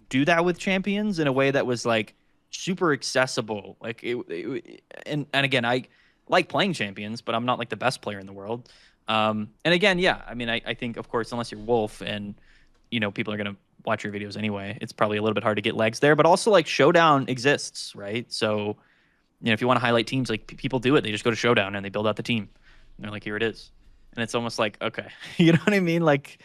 do that with Champions in a way that was like super accessible. Like and again, I like playing Champions, but I'm not like the best player in the world. And again, yeah, I mean, I think of course, unless you're Wolf and people are gonna watch your videos anyway, it's probably a little bit hard to get legs there. But also like Showdown exists, right? So if you want to highlight teams, like people do it. They just go to Showdown and they build out the team. And they're like, here it is. And it's almost like, okay, you know what I mean? Like,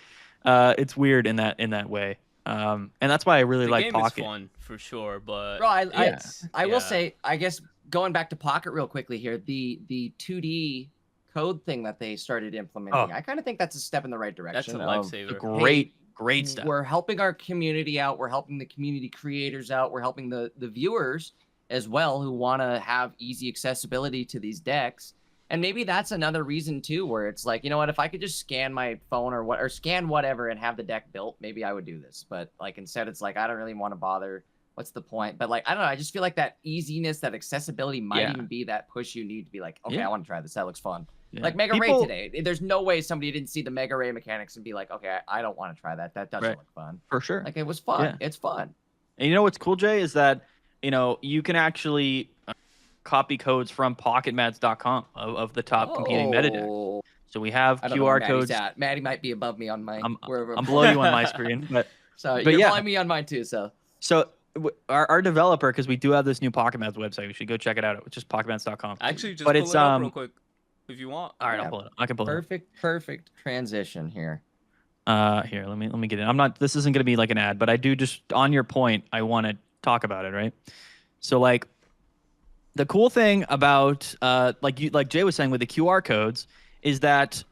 it's weird in that way. And that's why I really The like game Pocket. is fun for sure, but Bro, I will yeah. say, I guess going back to Pocket real quickly here, the 2D code thing that they started implementing, I kind of think that's a step in the right direction. that's a of, lifesaver. Great stuff. We're helping our community out. We're helping the community creators out. We're helping the viewers as well who want to have easy accessibility to these decks. And maybe that's another reason too, where it's like, you know what, if I could just scan my phone or scan whatever and have the deck built, maybe I would do this. But like instead, it's like I don't really want to bother. What's the point? But like I don't know. I just feel like that easiness, that accessibility might even be that push you need to be like, okay, I want to try this. That looks fun. Yeah. Like Mega Ray today. There's no way somebody didn't see the Mega Ray mechanics and be like, okay, I don't want to try that. That doesn't look fun. For sure. Like it was fun. Yeah. It's fun. And you know what's cool, Jay, is that you can actually copy codes from pocketmads.com of the top competing meta decks. So we have I don't know where QR Maddie's codes. at. Maddie might be above me on my wherever. I'm below you on my screen, but So But you're yeah. following me on mine too. So Our developer, because we do have this new Pocket Mats website, we should go check it out. It's just pocketmats.com. Actually, just But pull it's it up real quick if you want. All right, Yeah. I'll pull it up. I can pull it perfect transition here. up. Here, let me get in. This isn't gonna be like an ad, but I do just on your point, I want to talk about it, right? So like the cool thing about like Jay was saying with the QR codes is that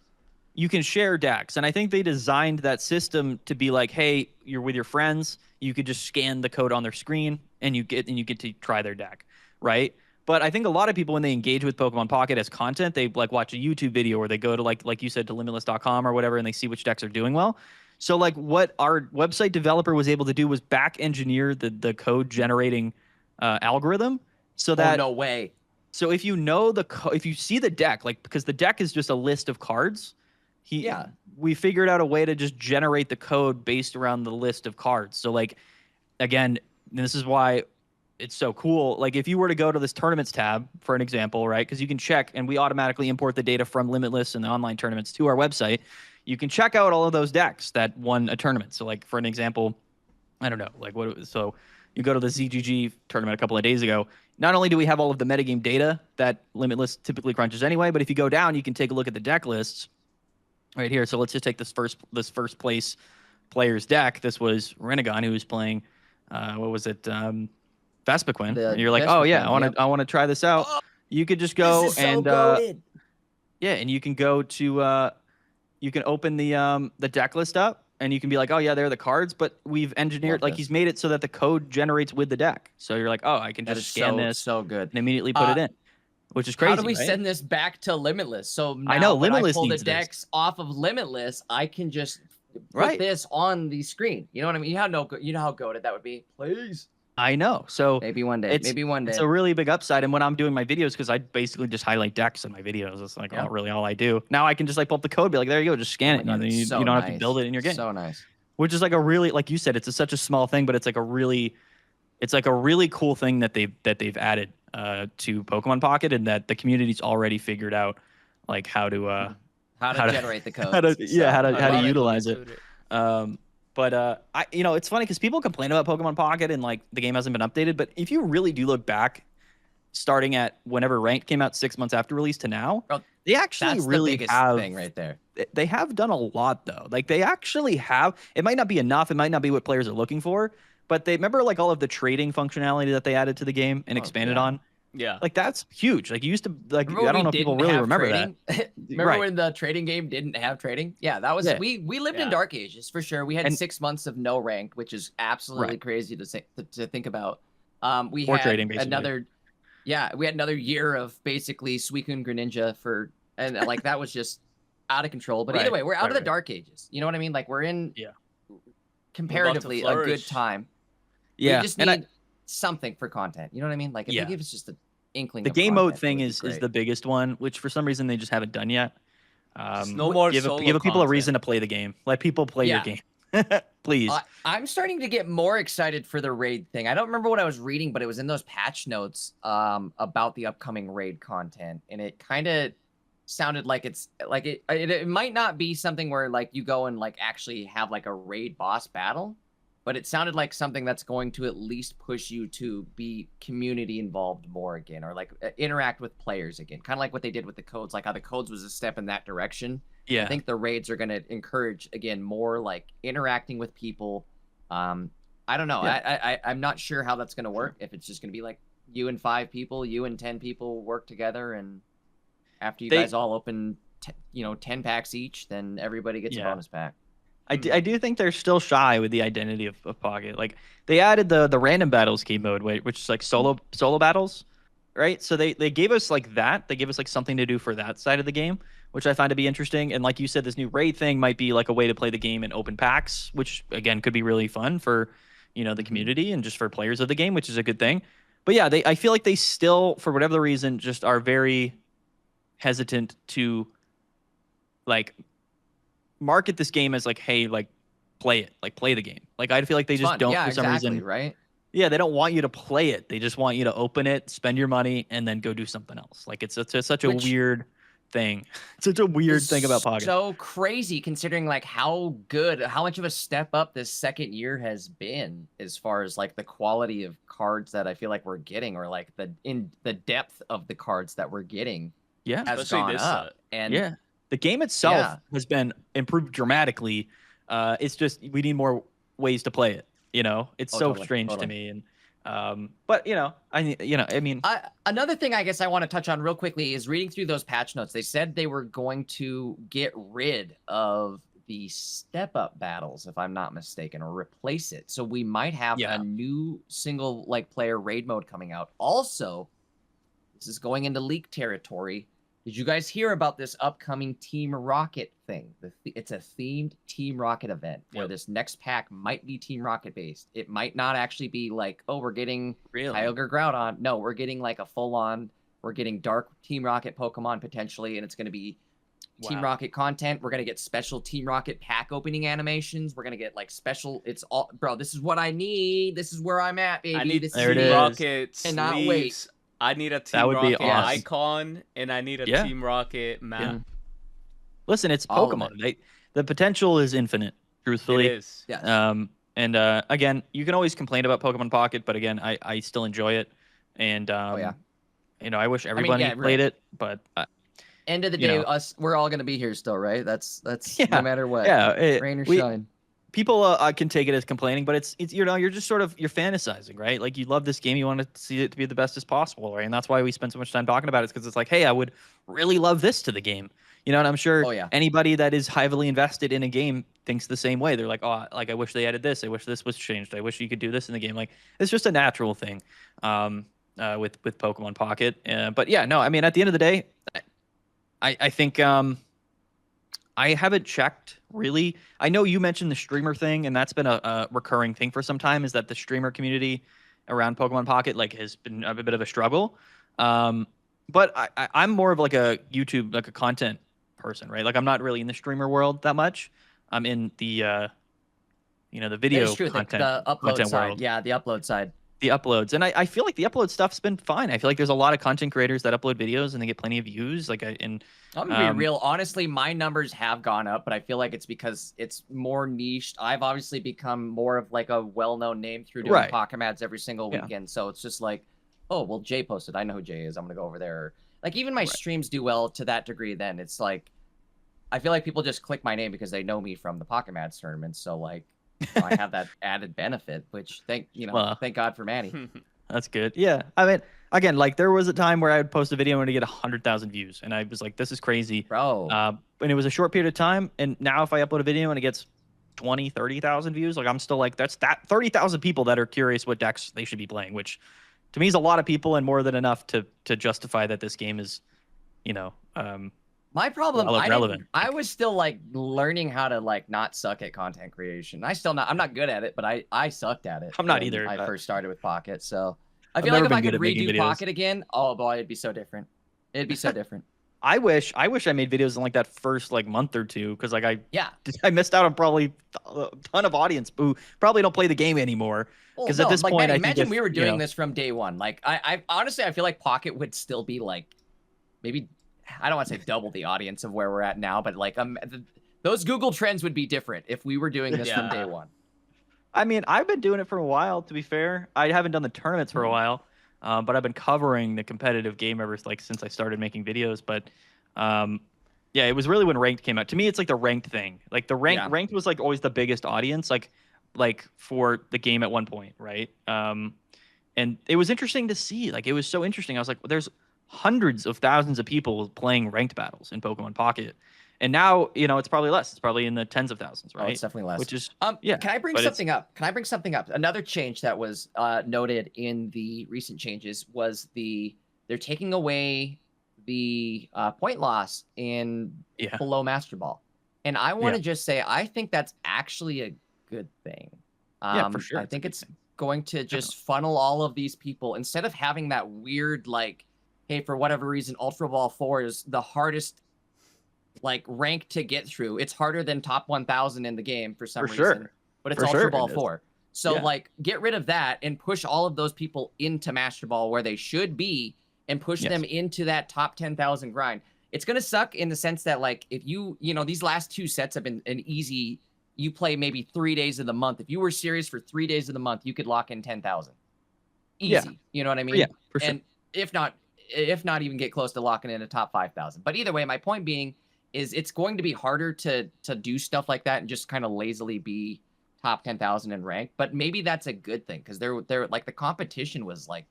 you can share decks, and I think they designed that system to be like, hey, you're with your friends, you could just scan the code on their screen, and you get to try their deck, right? But I think a lot of people, when they engage with Pokemon Pocket as content, they like watch a YouTube video or they go to like you said to limitless.com or whatever, and they see which decks are doing well. So like what our website developer was able to do was back engineer the code generating algorithm so that no way. So if you know if you see the deck, like because the deck is just a list of cards, we figured out a way to just generate the code based around the list of cards. So like, again, this is why it's so cool. Like if you were to go to this tournaments tab, for an example, right? Because you can check, and we automatically import the data from Limitless and the online tournaments to our website. You can check out all of those decks that won a tournament. So like for an example, I don't know, like so you go to the ZGG tournament a couple of days ago. Not only do we have all of the metagame data that Limitless typically crunches anyway, but if you go down, you can take a look at the deck lists right here. So let's just take this first place player's deck. This was Renegon, who was playing what was it? Vespiquen. And you're like, oh yeah, I want to try this out. Oh, you could just go this is and so goated. yeah, and you can go to you can open the deck list up, and you can be like, oh yeah, there are the cards, but we've engineered he's made it so that the code generates with the deck. So you're like, oh, I can just scan this so good and immediately put it in, which is crazy. How do we right? send this back to Limitless? So now I know when Limitless I pull the needs decks off of Limitless, I can just put Right. this on the screen. You know what I mean? You know how goated that would be. Please. I know. So Maybe one day. Maybe one day. It's a really big upside. And when I'm doing my videos, because I basically just highlight decks in my videos, it's like really all I do. Now I can just like pull up the code, be like, there you go, just scan it, and then you don't have to build it in your game. So nice. Which is like a really, like you said, it's such a small thing, but it's like a really cool thing that they've added to Pokemon Pocket, and that the community's already figured out like how to generate the code. how to utilize it. But it's funny because people complain about Pokemon Pocket and like the game hasn't been updated. But if you really do look back, starting at whenever Ranked came out 6 months after release to now, they actually That's really the biggest have thing right there. They have done a lot though. Like they actually have. It might not be enough. It might not be what players are looking for. But they remember like all of the trading functionality that they added to the game and expanded on. Yeah, like that's huge. Like you used to like I don't know if people really remember trading? that. Remember when the trading game didn't have trading? Yeah, that was we lived in dark ages for sure. We had 6 months of no ranked, which is absolutely crazy to think about. We had trading, basically. we had another year of basically Suicune Greninja and like that was just out of control. But either way, we're out of the dark ages. You know what I mean? Like we're in comparatively a good time. Yeah, we just need something for content. You know what I mean? Like if they give us just an inkling. The game mode thing is the biggest one, which for some reason they just haven't done yet. No more give people a reason to play the game. Let people play your game. Please. I'm starting to get more excited for the raid thing. I don't remember what I was reading, but it was in those patch notes about the upcoming raid content, and it kind of sounded like it might not be something where like you go and like actually have like a raid boss battle, but it sounded like something that's going to at least push you to be community involved more again, or like interact with players again, kind of like what they did with the codes, like how the codes was a step in that direction. I think the raids are going to encourage again more like interacting with people. I don't know. I'm not sure how that's going to work. If it's just going to be like you and 5 people, you and 10 people work together, and after you guys all open 10 packs each, then everybody gets a bonus pack. I do think they're still shy with the identity of Pocket. Like they added the random battles key mode, which is like solo battles, right? So they gave us like that. They gave us like something to do for that side of the game, which I find to be interesting. And like you said, this new raid thing might be like a way to play the game in open packs, which again could be really fun for the community and just for players of the game, which is a good thing. But yeah, I feel like they still, for whatever the reason, just are very hesitant to like market this game as like, hey, like play it, like play the game. Like I feel like they just don't for some reason, right? Yeah, they don't want you to play it. They just want you to open it, spend your money, and then go do something else. Like it's such a weird thing. Such a weird thing about Pocket. So crazy considering like how much of a step up this second year has been as far as like the quality of cards that I feel like we're getting, or like the depth of the cards that we're getting Yeah. has Especially gone this up. set. And Yeah. The game itself Yeah. has been improved dramatically. It's just we need more ways to play it. You know, it's so totally, strange totally. to me. And but I mean, Another thing I guess I want to touch on real quickly is reading through those patch notes. They said they were going to get rid of the step up battles, if I'm not mistaken, or replace it. So we might have Yeah. a new single like player raid mode coming out. Also, this is going into leak territory. Did you guys hear about this upcoming Team Rocket thing? It's a themed Team Rocket event where Yep. this next pack might be Team Rocket based. It might not actually be like, oh, we're getting really. Kyogre Groudon. No, we're getting like a full-on, we're getting Dark Team Rocket Pokemon potentially, and it's going to be Team Wow. Rocket content. We're going to get special Team Rocket pack opening animations. We're going to get like special, it's all, bro, this is what I need. This is where I'm at, baby. I need this There it Team is. Rocket Cannot wait. sleeves. I need a Team would be Rocket awesome. icon, and I need a Yeah. Team Rocket map. Listen, it's All of Pokemon. The potential is infinite, truthfully. It is. Yes. And again, you can always complain about Pokemon Pocket, but again, I still enjoy it. And yeah. you know, I wish everybody yeah, played right. it, but End of the you day, know. we're all going to be here still, right? That's Yeah, no matter what. yeah, Rain or we- shine. people can take it as complaining, but it's you know, you're just sort of you're fantasizing, right? Like you love this game, you want to see it to be the best as possible, right? And that's why we spend so much time talking about it, because it's like, hey, I would really love this to the game, you know. And I'm sure Oh, yeah. anybody that is heavily invested in a game thinks the same way. They're like, oh, like I wish they added this, I wish this was changed, I wish you could do this in the game. Like it's just a natural thing with Pokemon Pocket. But yeah, no, I mean, at the end of the day, I think I haven't checked really. I know you mentioned the streamer thing, and that's been a recurring thing for some time, is that the streamer community around Pokemon Pocket like has been a bit of a struggle. But I'm more of like a YouTube, like a content person, right? Like I'm not really in the streamer world that much. I'm in the the video It's true. content, The upload content side. world. Yeah, the upload side. The uploads, and I feel like the upload stuff's been fine. I feel like there's a lot of content creators that upload videos and they get plenty of views. Like I'm gonna be real. Honestly, my numbers have gone up, but I feel like it's because it's more niched. I've obviously become more of like a well-known name through doing Right. Pocket ads every single Yeah. weekend. So it's just like, oh, well, Jay posted. I know who Jay is. I'm gonna go over there. Like even my Right. streams do well to that degree. Then it's like, I feel like people just click my name because they know me from the Pocket ads tournament. So like, I have that added benefit, which thank God for Manny. That's good. Yeah. I mean, again, like there was a time where I would post a video and to get 100,000 views, and I was like, this is crazy. Bro. And it was a short period of time. And now if I upload a video and it gets 20, 30,000 views, like I'm still like, that's 30,000 people that are curious what decks they should be playing, which to me is a lot of people and more than enough to justify that this game is, My problem, relevant. I was still like learning how to like not suck at content creation. I'm not good at it, but I sucked at it. I'm not when either. I first started with Pocket, so I I've feel like never if I been good could at making redo videos. Pocket again, oh boy, it'd be so different. It'd be so different. I wish I made videos in like that first like month or two, because like Yeah. I missed out on probably a ton of audience who probably don't play the game anymore. Well, 'Cause at this like, point, man, I think imagine if, we were you doing know- this from day one. Like I honestly, I feel like Pocket would still be like maybe, I don't want to say double the audience of where we're at now, but like those Google trends would be different if we were doing this from day one. I mean, I've been doing it for a while, to be fair. I haven't done the tournaments for a while, but I've been covering the competitive game ever like since I started making videos. But yeah, it was really when ranked came out. To me, it's like the ranked thing. Like the ranked was like always the biggest audience, like for the game at one point, right? And it was interesting to see. Like it was so interesting. I was like, well, there's hundreds of thousands of people playing ranked battles in Pokemon Pocket. And now, it's probably less. It's probably in the tens of thousands, right? Oh, it's definitely less. Which is Can I bring but something up? Another change that was noted in the recent changes was they're taking away the point loss in below Master Ball. And I want to just say, I think that's actually a good thing. For sure. I think it's going to just funnel all of these people, instead of having that weird, like, hey, for whatever reason, Ultra Ball 4 is the hardest like rank to get through. It's harder than top 1000 in the game for some reason, but it's Ultra Ball 4. So like get rid of that and push all of those people into Master Ball where they should be and push them into that top 10,000 grind. it's gonna suck in the sense that like if these last 2 sets have been an easy. You play maybe 3 days of the month. If you were serious for 3 days of the month, you could lock in 10,000. Easy. Yeah. You know what I mean? Yeah, for sure. And if not even get close to locking in a top 5,000. But either way, my point being is it's going to be harder to do stuff like that and just kind of lazily be top 10,000 in rank. But maybe that's a good thing because they're like the competition was like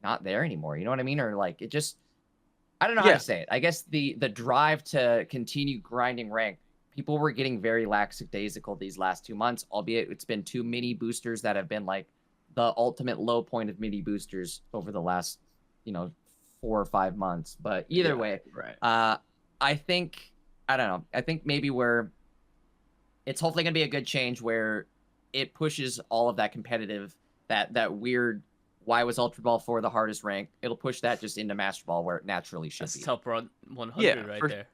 not there anymore. You know what I mean? Or like it just I don't know how to say it. I guess the drive to continue grinding rank. People were getting very lackadaisical these last 2 months, albeit it's been 2 mini boosters that have been like the ultimate low point of mini boosters over the last, 4 or 5 months. But either way, right. I think, I don't know. I think maybe it's hopefully going to be a good change where it pushes all of that competitive, that weird, why was Ultra Ball 4 the hardest rank? It'll push that just into Master Ball where it naturally should That's be. top 100 right there.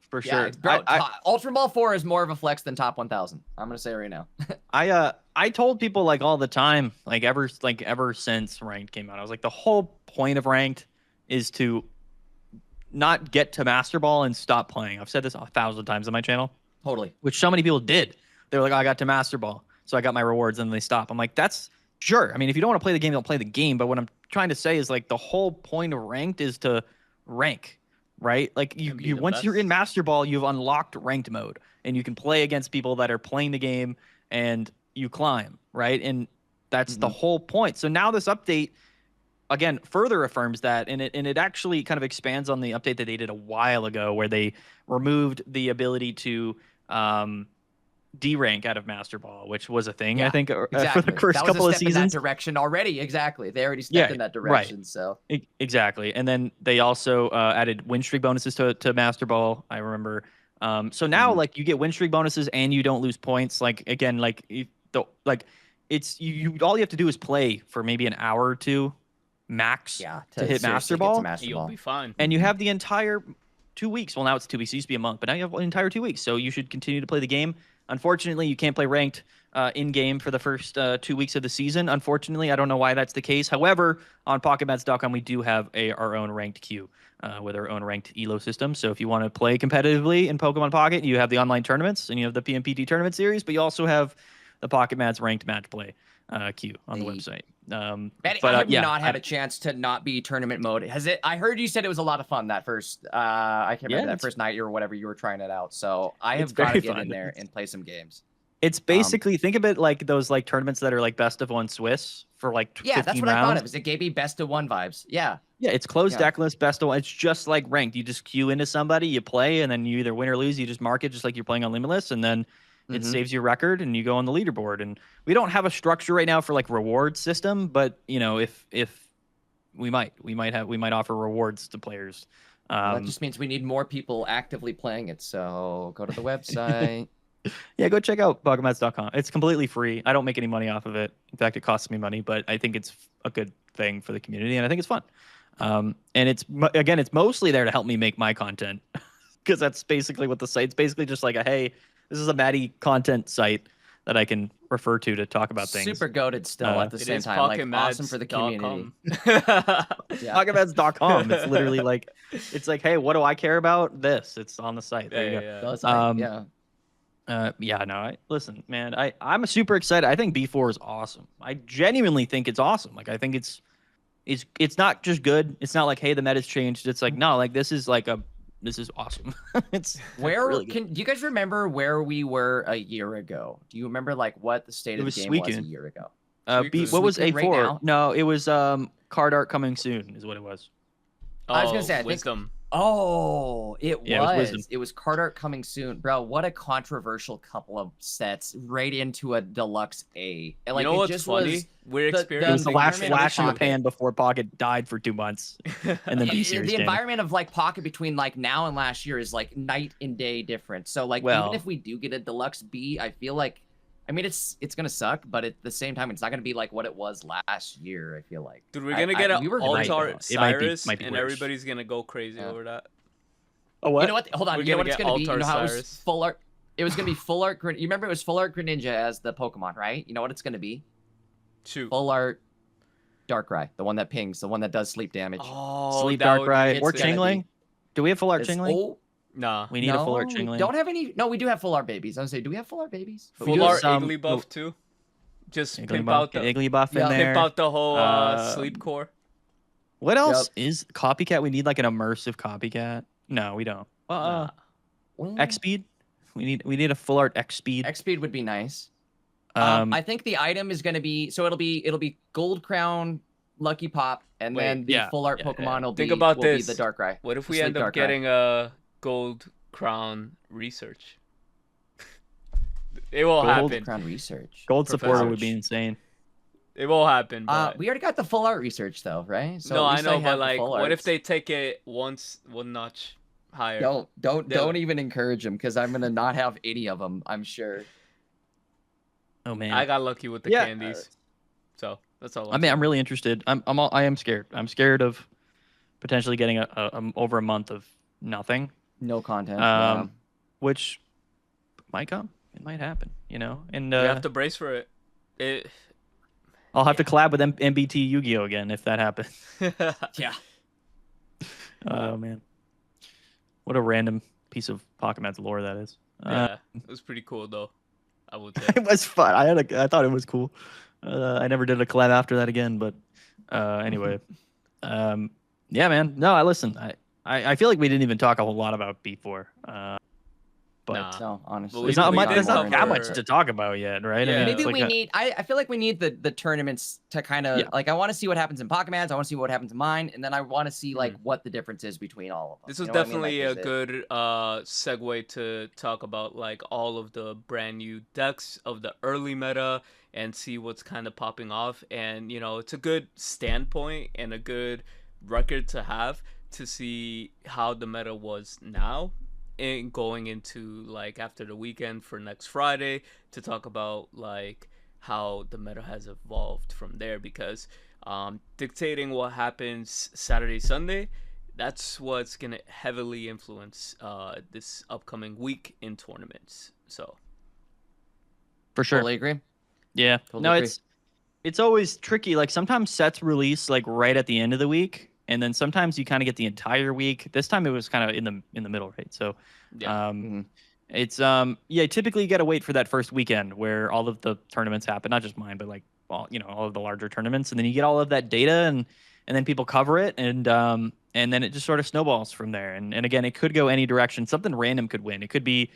For sure. Bro, Ultra Ball 4 is more of a flex than top 1,000. I'm gonna say right now. I told people like all the time, like ever since Ranked came out, I was like, the whole point of Ranked is to not get to Master Ball and stop playing. I've said this 1,000 times on my channel. Totally. Which so many people did. They were like, oh, I got to Master Ball, so I got my rewards, and then they stop. I'm like, that's sure. I mean, if you don't want to play the game, don't play the game. But what I'm trying to say is like the whole point of Ranked is to rank. Right? Like you once you're in Master Ball, you've unlocked ranked mode and you can play against people that are playing the game and you climb, right? And that's the whole point. So now this update again further affirms that and it actually kind of expands on the update that they did a while ago where they removed the ability to D-rank out of Master Ball, which was a thing, I think, for the first couple of seasons. In that direction already. Exactly. They already stepped in that direction. Right. So exactly. And then they also added win streak bonuses to Master Ball. I remember. So now, like, you get win streak bonuses and you don't lose points. Like, again, like, it's you. All you have to do is play for maybe an hour or two, max, to hit Master Ball. You'll be fine. And you have the entire 2 weeks. Well, now it's 2 weeks. It used to be a month, but now you have the entire 2 weeks. So you should continue to play the game. Unfortunately, you can't play ranked in-game for the first 2 weeks of the season. Unfortunately, I don't know why that's the case. However, on PocketMats.com, we do have our own ranked queue with our own ranked ELO system. So if you want to play competitively in Pokemon Pocket, you have the online tournaments and you have the PMPT tournament series, but you also have the Pocket Mats ranked match play queue on the website. I have not had a chance to not be tournament mode. Has it? I heard you said it was a lot of fun that first. I can't remember that first night or whatever you were trying it out. So I have got to get in there and play some games. It's basically think of it like those like tournaments that are like best of one Swiss for like 15 that's what rounds. I thought of. It gave me best of one vibes. Yeah, it's closed deck list, best of one. It's just like ranked. You just queue into somebody, you play, and then you either win or lose. You just mark it just like you're playing on Limitless, and then it saves your record and you go on the leaderboard. And we don't have a structure right now for like reward system, but if we might offer rewards to players. That just means we need more people actively playing it. So go to the website. Yeah, go check out PocketMats.com. It's completely free. I don't make any money off of it. In fact, it costs me money, but I think it's a good thing for the community and I think it's fun. And it's mostly there to help me make my content because that's basically what the site's basically just like hey, this is a Maddie content site that I can refer to talk about things. Super goated still at the same time. Like awesome for the community. PocketMats.com. It's literally like, it's like, hey, what do I care about? This. It's on the site. There you go. Listen, man, I'm super excited. I think B4 is awesome. I genuinely think it's awesome. Like, I think it's not just good. It's not like, hey, the meta's changed. It's like, no, like this is awesome. It's really do you guys remember where we were a year ago? Do you remember like what the state of the game was a year ago? What was A4? Right, no, it was card art coming soon is what it was. I was gonna say Wisdom. It was card art coming soon, bro. What a controversial couple of sets right into a deluxe A. And, like, you know what's funny? We're experiencing. It was the last flash in the pan before Pocket died for 2 months, and then the environment of like Pocket between like now and last year is like night and day different. So like even if we do get a deluxe B, I feel like. I mean, it's gonna suck, but at the same time, it's not gonna be like what it was last year. I feel like, dude, we're gonna get an Altar Cyrus, and everybody's gonna go crazy over that. Oh, what? You know what? Hold on. You know what it's gonna be? You know how it was full art? It was gonna be full art. You remember it was full art Greninja as the Pokemon, right? You know what it's gonna be? Shoot. Full art Darkrai, the one that pings, the one that does sleep damage. Oh, Sleep Darkrai or Chingling. Do we have full art It's Chingling? old. Nah. We need a full art we Chingling. don't have any. No, we do have full art babies. I was gonna say, do we have full art babies? But we Full do have art some- Igglybuff too. Just Igglybuff, pimp out get the Igglybuff in Yeah. there. pimp out the whole Um, sleep core. What else is copycat? We need like an immersive copycat. No, we don't. Nah. X speed. We need a full art X speed. X speed would be nice. Um, I think the item is gonna be it'll be Gold Crown, Lucky Pop, and Wait, then the yeah, full art yeah, Pokemon will be Think about will be this. the Darkrai. What if The we sleep end up Darkrai. getting a gold crown research? It won't Gold happen. Crown research. gold supporter would Professor. be insane. It won't happen. But... We already got the full art research though, right? So no, at I least know, have but the like, full what if arts. they take it one notch higher? don't They'll- even encourage them because I'm gonna not have any of them. I'm sure. Oh man. I got lucky with the Yeah. candies, so that's all. I mean, I'm really interested. I am scared. I'm scared of potentially getting a over a month of nothing, No content. which might come. It might happen, you know. And you have to brace for it. It. I'll have to collab with MBT Yu-Gi-Oh again if that happens. Yeah. Oh man, what a random piece of Pokémon's lore that is. Yeah, it was pretty cool though. I would say. It was fun. I thought it was cool. I never did a collab after that again, but anyway, yeah, man. No, I listen. I feel like we didn't even talk a whole lot about B4. But Nah. No, honestly, there's not we much. did There's not that cover- much to talk about yet, right? Yeah. I mean, Maybe it's like we a- need. I feel like we need the tournaments to kind of Yeah. like. I want to see what happens in Pokemans. I want to see what happens in mine, and then I want to see like what the difference is between all of them. This You was know what I mean? definitely Like, a is it- good segue to talk about like all of the brand new decks of the early meta and see what's kind of popping off. And you know, it's a good standpoint and a good record to have to see how the meta was now and going into like after the weekend for next Friday to talk about like how the meta has evolved from there, because dictating what happens Saturday, Sunday, that's what's gonna heavily influence this upcoming week in tournaments. So for sure. Totally agree. Yeah. Totally No, agree. it's always tricky. Like sometimes sets release like right at the end of the week, and then sometimes you kind of get the entire week. This time it was kind of in the middle, right? So, yeah, it's yeah. Typically you got to wait for that first weekend where all of the tournaments happen, not just mine, but like all all of the larger tournaments, and then you get all of that data, and then people cover it, and then it just sort of snowballs from there. And again, it could go any direction. Something random could win. It could be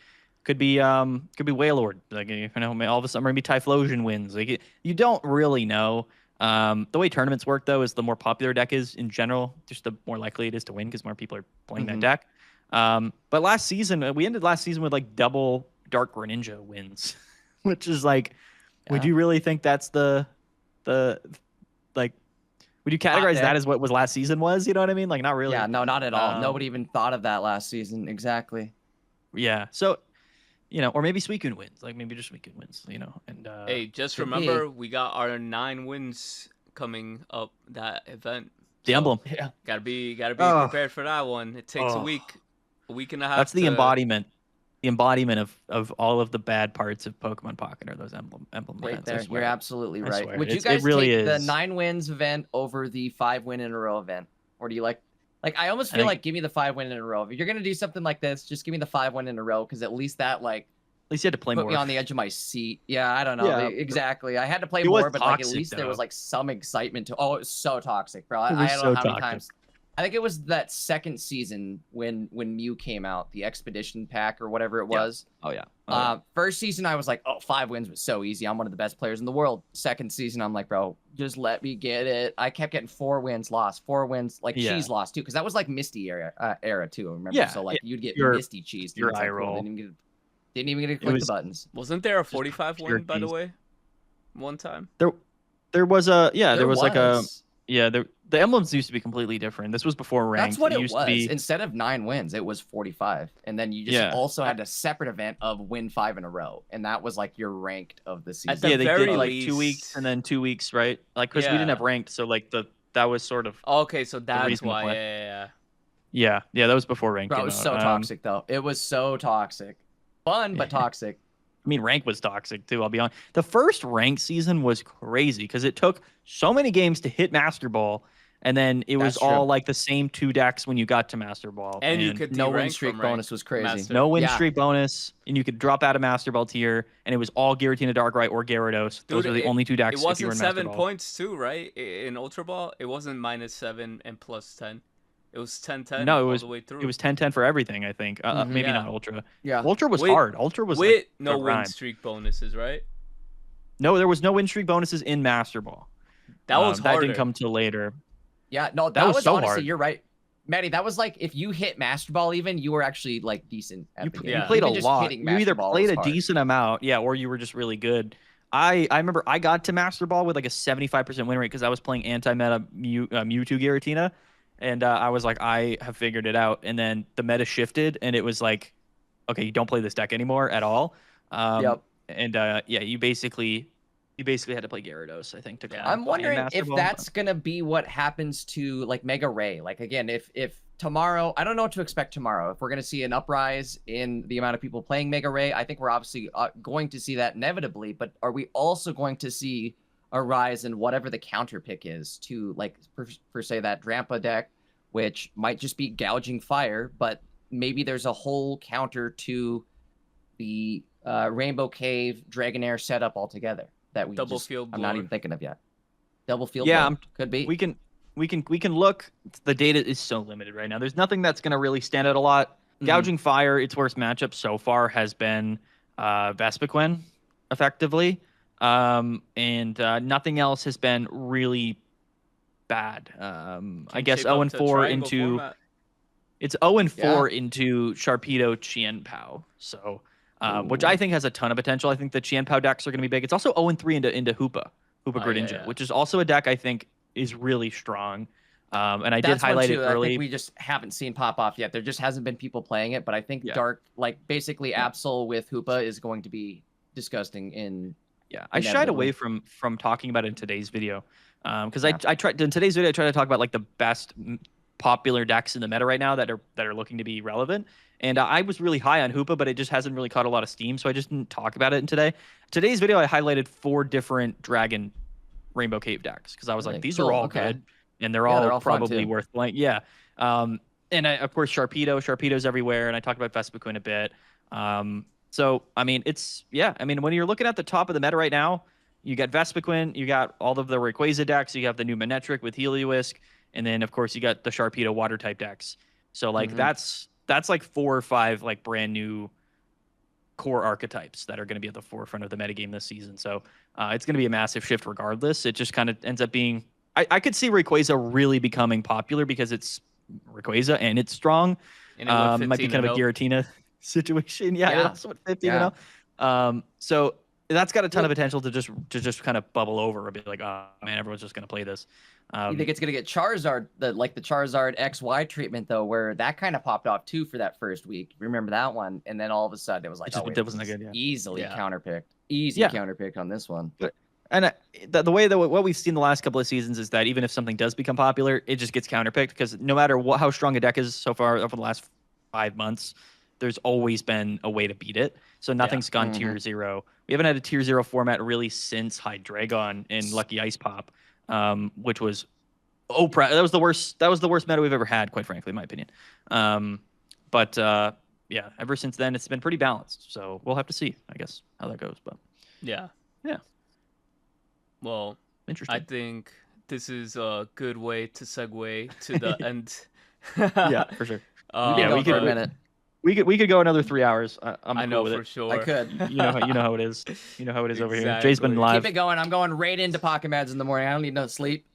Wailord. Like all of a sudden maybe Typhlosion wins. Like you don't really know. The way tournaments work though is the more popular deck is in general, just the more likely it is to win because more people are playing that deck. But last season we ended last season with like double Dark Greninja wins, which is like, would you really think that's the like? Would you categorize that as what was last season was? You know what I mean? Like not really. Yeah, no, not at all. Nobody even thought of that last season. Exactly. Yeah. So, or maybe Suicune wins. Like maybe just Suicune wins. And hey, just could remember we got our 9 wins coming up that event. the emblem. Yeah. Gotta be prepared for that one. It takes a week and a half. That's the embodiment. The embodiment of all of the bad parts of Pokemon Pocket are those emblem Right events, I there. swear. You're absolutely I right. swear. Would you It guys really take the is. 9 wins event over the 5 win in a row event? Or do you like I almost I feel think- like give me the 5 win in a row. If you're gonna do something like this, just give me the 5 win in a row, because at least that like At least you had to play put more. me on the edge of my seat. Yeah, I don't know. Yeah. Exactly. I had to play It was more, but like at toxic, least there was though. like some excitement to. Oh, it was so toxic, bro. It I was don't so know how many toxic. times. I think it was that second season when Mew came out, the Expedition pack or whatever it Yeah. was. Oh yeah. First season I was like, oh, 5 wins was so easy. I'm one of the best players in the world. Second season I'm like, bro, just let me get it. I kept getting 4 wins, lost 4 wins. Like Yeah. cheese lost too, because that was like Misty era too. Remember? Yeah, So like you'd get your- Misty cheese. your It's like, eye cool, roll. Didn't even get to click was- the buttons. Wasn't there a 45 pure win by the cheese. way? One time. There was a there was like a was. the emblems used to be completely different. This was before ranked. That's what it used was. to be Instead of 9 wins, it was 45. And then you just Yeah. also had a separate event of win 5 in a row. And that was like your ranked of the season. At the yeah, they very did like least- 2 weeks and then 2 weeks, right? Like because we didn't have Yeah. ranked, so like that was sort of Okay, so that's reason to why. play. Yeah. yeah, that was before ranked. Bro, it came was out. so toxic though. It was so toxic. Fun, but toxic. I mean, rank was toxic too. I'll be honest. The first rank season was crazy because it took so many games to hit Master Ball, And then it was That's true. all like the same 2 decks when you got to Master Ball. And you could no win derank streak from rank bonus was crazy. Master. no win Yeah. streak bonus, and you could drop out of Master Ball tier, and it was all Giratina Darkrai or Gyarados. Those Dude, are the only 2 decks It if you were wasn't in Master 7 Ball. points too, right? In Ultra Ball, it wasn't -7 and +10. It was 10-10 No, it all was the way through. it was 10-10 for everything, I think. Maybe Yeah. not Ultra. Yeah. Ultra was With- hard. Ultra was with like no the win grind. streak bonuses, right? No, there was no win streak bonuses in Master Ball. That was that harder. didn't come till later. Yeah, no, that was was so honestly, hard. you're right. Maddie, that was like if you hit Master Ball even, you were actually like decent at the game. Yeah. You played Even a just lot. hitting You Master either Ball played was a hard. decent amount, yeah, or you were just really good. I remember I got to Master Ball with like a 75% win rate because I was playing anti-meta Mewtwo Giratina, and I was like, I have figured it out. And then the meta shifted, and it was like, okay, you don't play this deck anymore at all. Yep. And yeah, you basically had to play Gyarados, I think, to Yeah. qualify I'm in wondering Master if Ball. that's gonna be what happens to like Mega Ray. Like again, if tomorrow, I don't know what to expect tomorrow. If we're gonna see an uprise in the amount of people playing Mega Ray, I think we're obviously going to see that inevitably. But are we also going to see a rise in whatever the counter pick is to like for say that Drampa deck, which might just be gouging fire, but maybe there's a whole counter to the Rainbow Cave Dragonair setup altogether that we Double just, field I'm not blower. even thinking of yet. Double field Yeah, blower. Could be. we can look. The data is so limited right now. There's nothing that's going to really stand out a lot. Mhm. Gouging Fire, its worst matchup so far has been Vespiquen, effectively, and nothing else has been really bad. I guess Shape up 0 to 4 triangle into format. it's 0 4 into Sharpedo Qianpao. So, which I think has a ton of potential. I think the Qianpao decks are going to be big. It's also 0 3 into Hoopa Oh, Greninja, yeah. which is also a deck I think is really strong. And I did That's one highlight it too. early. I think we just haven't seen pop off yet. There just hasn't been people playing it, but I think Yeah. Dark, like basically Absol with Hoopa, is going to be disgusting in. Yeah, I shied away from talking about it in today's video, because I tried in today's video. I tried to talk about like the best popular decks in the meta right now that are looking to be relevant. And I was really high on Hoopa, but it just hasn't really caught a lot of steam, so I just didn't talk about it in today's video. I highlighted 4 different Dragon Rainbow Cave decks because I was like, these Cool, are all okay. good, and they're Yeah, all they're all fun, probably too. worth playing. Yeah, and of course Sharpedo's everywhere, and I talked about Vespiquen a bit. So I mean, when you're looking at the top of the meta right now, you got Vespiquen, you got all of the Rayquaza decks, you have the new Manectric with Heliolisk, and then of course you got the Sharpedo water type decks. So like Mhm. that's like 4 or 5 like brand new core archetypes that are going to be at the forefront of the metagame this season. So it's going to be a massive shift regardless. It just kind of ends up being I could see Rayquaza really becoming popular because it's Rayquaza and it's strong. And it went Might be 15 kind of a and 0. Giratina situation. Yeah, Yeah. it also went 15 Yeah. and 0. So that's got a ton of potential to just kind of bubble over a bit. Like, oh man, everyone's just gonna play this. You think it's gonna get Charizard, the Charizard XY treatment though, where that kind of popped off too for that first week. Remember that one? And then all of a sudden it was like, It just- oh, wait, that wasn't this that good, is yeah. easily Yeah. counterpicked. Easy Yeah. counterpicked on this one. And the way that what we've seen the last couple of seasons is that even if something does become popular, it just gets counterpicked because no matter how strong a deck is so far over the last 5 months, there's always been a way to beat it. So nothing's gone tier 0. We haven't had a tier 0 format really since Hydreigon and Lucky Ice Pop, which was that was the worst. That was the worst meta we've ever had, quite frankly, in my opinion. But yeah, ever since then, it's been pretty balanced. So we'll have to see, I guess, how that goes. But Yeah. Yeah. Well, interesting. I think this is a good way to segue to the end. Yeah, for sure. We've been Yeah, going we for a could- minute. We could go another 3 hours. I'm I cool know with for it. sure. I could. You know how it is. You know how it is over here. Exactly. Jay's been live. Keep it going. I'm going right into Pocket Mads in the morning. I don't need no sleep.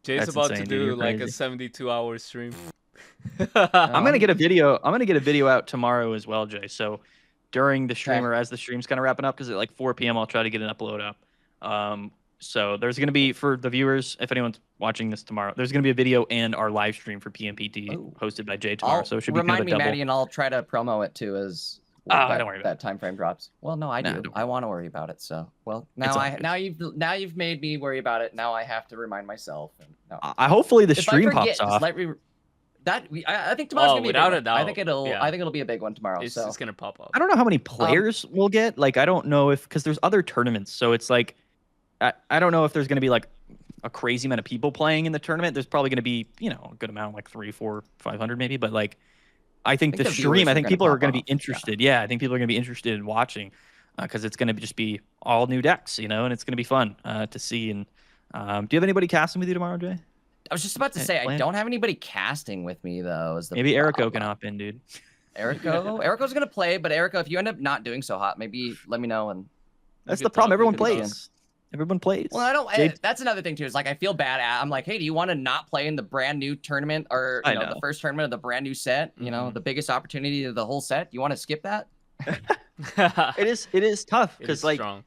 Jay's That's about insane, to dude. do You're like a crazy. 72-hour stream. I'm gonna get a video. I'm gonna get a video out tomorrow as well, Jay. So during the stream Okay. or as the stream's kind of wrapping up, because at like 4 p.m. I'll try to get an upload up. So there's gonna be for the viewers, if anyone's watching this tomorrow, there's gonna be a video and our live stream for PMPT Oh. hosted by Jay tomorrow. So it should be kind remind of a me, double. Maddie, and I'll try to promo it too as Don't worry about that time frame drops. Well, no, I Nah, do. don't I want to worry about it. So, well, It's all good. now you've made me worry about it. Now I have to remind myself. And, no. I hopefully the If I stream forget, pops just off. I think tomorrow's Oh, gonna be without a a big one. I doubt. think it'll Yeah. I think it'll be a big one tomorrow. It's so just gonna pop up. I don't know how many players we'll get. Like, I don't know if because there's other tournaments, so it's like I don't know if there's gonna be like a crazy amount of people playing in the tournament. There's probably going to be, you know, a good amount, like 3, 4, 500 maybe. But like, I think the the stream, viewers I are think gonna people are pop going to be off. interested. Yeah, I think people are going to be interested in watching because it's going to just be all new decks, you know, and it's going to be fun to see. And do you have anybody casting with you tomorrow, Jay? I was just about to Hey, say, I plan. don't have anybody casting with me though. Is the Maybe Ericko problem. can hop in, dude. Ericko's gonna play, but Ericko, if you end up not doing so hot, maybe let me know. And That's could the problem. talk, we Everyone could talk. plays. Everyone plays. well, I don't. Jay- That's another thing too. Is like I feel bad. I'm like, hey, do you want to not play in the brand new tournament or I you know know. the first tournament of the brand new set? You know, Mhm. the biggest opportunity of the whole set. You want to skip that? it is tough It because is like strong.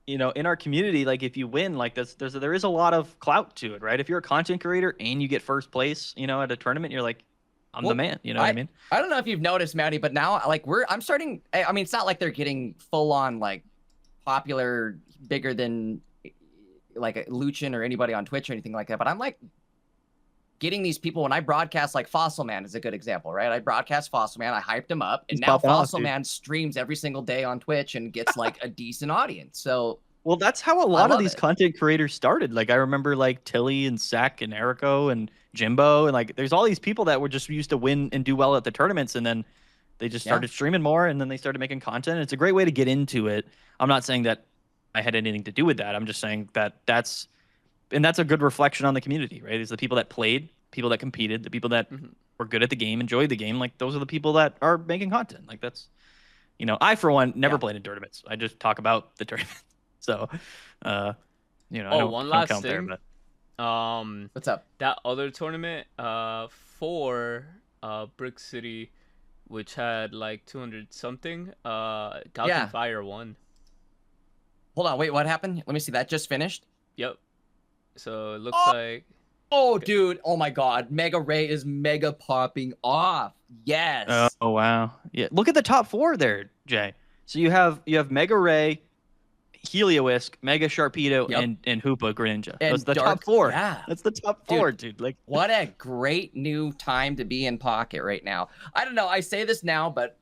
you know, in our community, like if you win, like there is a lot of clout to it, right? If you're a content creator and you get first place, you know, at a tournament, you're like, I'm the Well, man. You know what I mean? I don't know if you've noticed, Maddie, but now like I'm starting. I mean, it's not like they're getting full on like popular, bigger than like a Luchin or anybody on Twitch or anything like that. But I'm like getting these people when I broadcast, like Fossil Man is a good example, right? I broadcast Fossil Man, I hyped him up, and He's now popping off, Fossil dude. Man streams every single day on Twitch and gets like a decent audience. So Well, that's how a lot of love these it. content creators started. Like I remember like Tilly and Sack and Ericko and Jimbo and like there's all these people that were just used to win and do well at the tournaments and then they just Yeah. started streaming more and then they started making content. It's a great way to get into it. I'm not saying that I had anything to do with that. I'm just saying that that's a good reflection on the community, right? It's the people that played, people that competed, the people that Mhm. were good at the game, enjoyed the game. Like those are the people that are making content. Like that's, you know, I for one never Yeah. played in tournaments. I just talk about the tournament. So, you know, I Oh, don't, one don't last count there, thing. but what's up? That other tournament for Brick City, which had like 200 something, Gotham Yeah. Fire won. Hold on, wait, what happened? Let me see. That just finished. Yep. So it looks Oh! like Oh, dude! Oh my God, Mega Ray is mega popping off. Yes. oh wow, yeah. Look at the top 4 there, Jay. So you have Mega Ray, Helioisk, Mega Sharpedo, Yep. and Hoopa Greninja. And That's the Dark- top 4. yeah. That's the top Dude. 4, dude. Like What a great new time to be in Pocket right now. I don't know. I say this now, but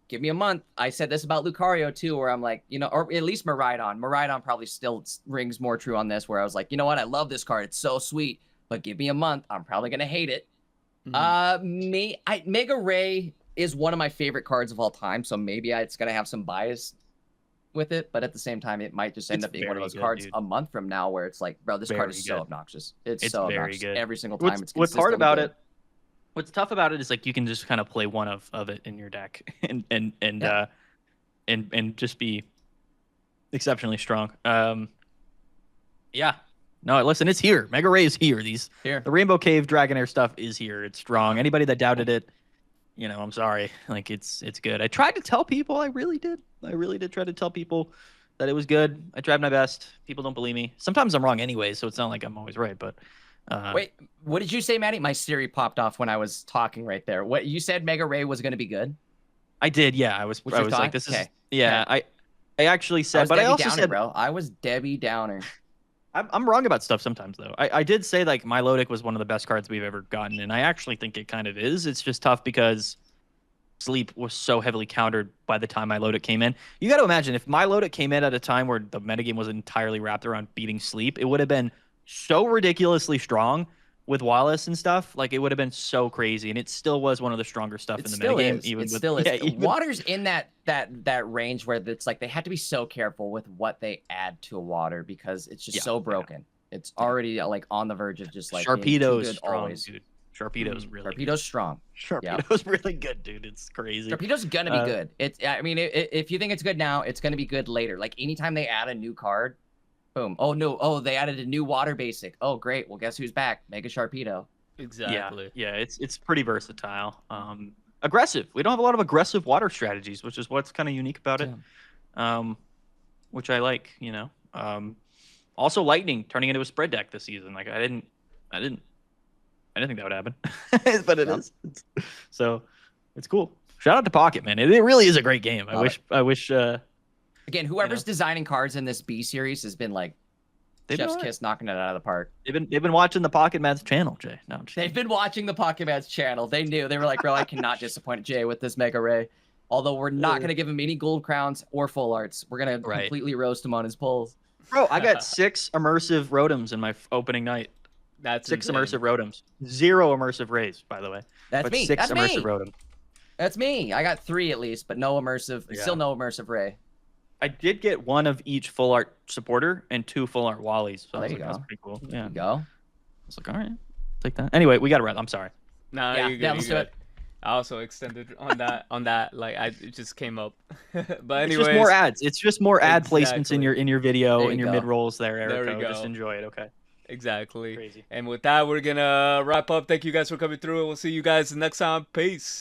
give me a month. I said this about Lucario too, where I'm like, you know, or at least Miraidon. Miraidon probably still rings more true on this, where I was like, you know what? I love this card. It's so sweet, but give me a month. I'm probably going to hate it. mhm. Mega Ray is one of my favorite cards of all time, so maybe it's going to have some bias with it, but at the same time, it might just end It's up being one of very those good, cards dude. a month from now where it's like, bro, this card Very is so good. obnoxious. It's It's so very obnoxious good. every single time. It's What's hard consistently about good. it? What's tough about it is like you can just kind of play one of it in your deck and Yeah. and just be exceptionally strong. Yeah. No, listen, it's here. Mega Ray is here. Here. The Rainbow Cave Dragonair stuff is here. It's strong. Anybody that doubted it, you know, I'm sorry. Like it's good. I tried to tell people. I really did try to tell people that it was good. I tried my best. People don't believe me. Sometimes I'm wrong anyway, so it's not like I'm always right. But Wait, what did you say, Maddie? My Siri popped off when I was talking right there. What you said, Mega Ray was going to be good? I did. Yeah, I was. Was I your was thought? like, this is. Okay. Yeah, I actually I said, was but I Debbie also Downer, said, bro. I was Debbie Downer. I'm wrong about stuff sometimes though. I did say like Milotic was one of the best cards we've ever gotten, and I actually think it kind of is. It's just tough because Sleep was so heavily countered by the time Milotic came in. You got to imagine if Milotic came in at a time where the metagame was entirely wrapped around beating Sleep, it would have been so ridiculously strong with Wallace and stuff. Like it would have been so crazy, and it still was one of the stronger stuff It in the still metagame. is. Even It with, still is. yeah, even- Water's in that range where it's like they have to be so careful with what they add to a water because it's just Yeah, so yeah. broken. It's already like on the verge of just like being too Sharpedo's good strong, always. dude. Sharpedo's really Sharpedo's strong. good. Sharpedo's really good, dude. It's crazy. Sharpedo's gonna be good. It's. I mean, if you think it's good now, it's gonna be good later. Like anytime they add a new card, boom. Oh no. Oh, they added a new water basic. Oh great. Well, guess who's back? Mega Sharpedo. Exactly. Yeah, it's pretty versatile. Aggressive. We don't have a lot of aggressive water strategies, which is what's kind of unique about it. Which I like, you know. Also lightning turning into a spread deck this season. Like I didn't think that would happen. But it Yep. is. So it's cool. Shout out to Pocket, man. It really is a great game. Love I wish Again, whoever's designing cards in this B series has been like they've been, chef's kiss, knocking it out of the park. they've been watching the Pocket Mads channel, Jay. No, I'm just They've been watching the Pocket Mads channel. They knew. They were like, bro, I cannot disappoint Jay with this Mega Ray. Although we're not going to give him any gold crowns or full arts. We're going to Right. completely roast him on his pulls. Bro, I got 6 immersive Rotoms in my opening night. That's 6 insane. immersive Rotoms. 0 immersive Rays, by the way. That's But me. 6 That's immersive me. Rotoms. That's me. I got 3 at least, but no immersive. Yeah. Still no immersive Ray. I did get 1 of each full art supporter and 2 full art Wallies. So Oh, I was there you like, that's go. pretty cool. There Yeah. you go. I was like, all right, take that. Anyway, we got to wrap. I'm sorry. Nah, Yeah, you're good. yeah, You're let's do good. it. I also extended on that. Like it just came up. But It's anyways, just more ads. It's just more ad placements Exactly. in your video, There you in your go. mid rolls there, There we Ericko. Just go. enjoy it, okay? exactly. Crazy. And with that, we're gonna wrap up. Thank you guys for coming through, and we'll see you guys next time. Peace.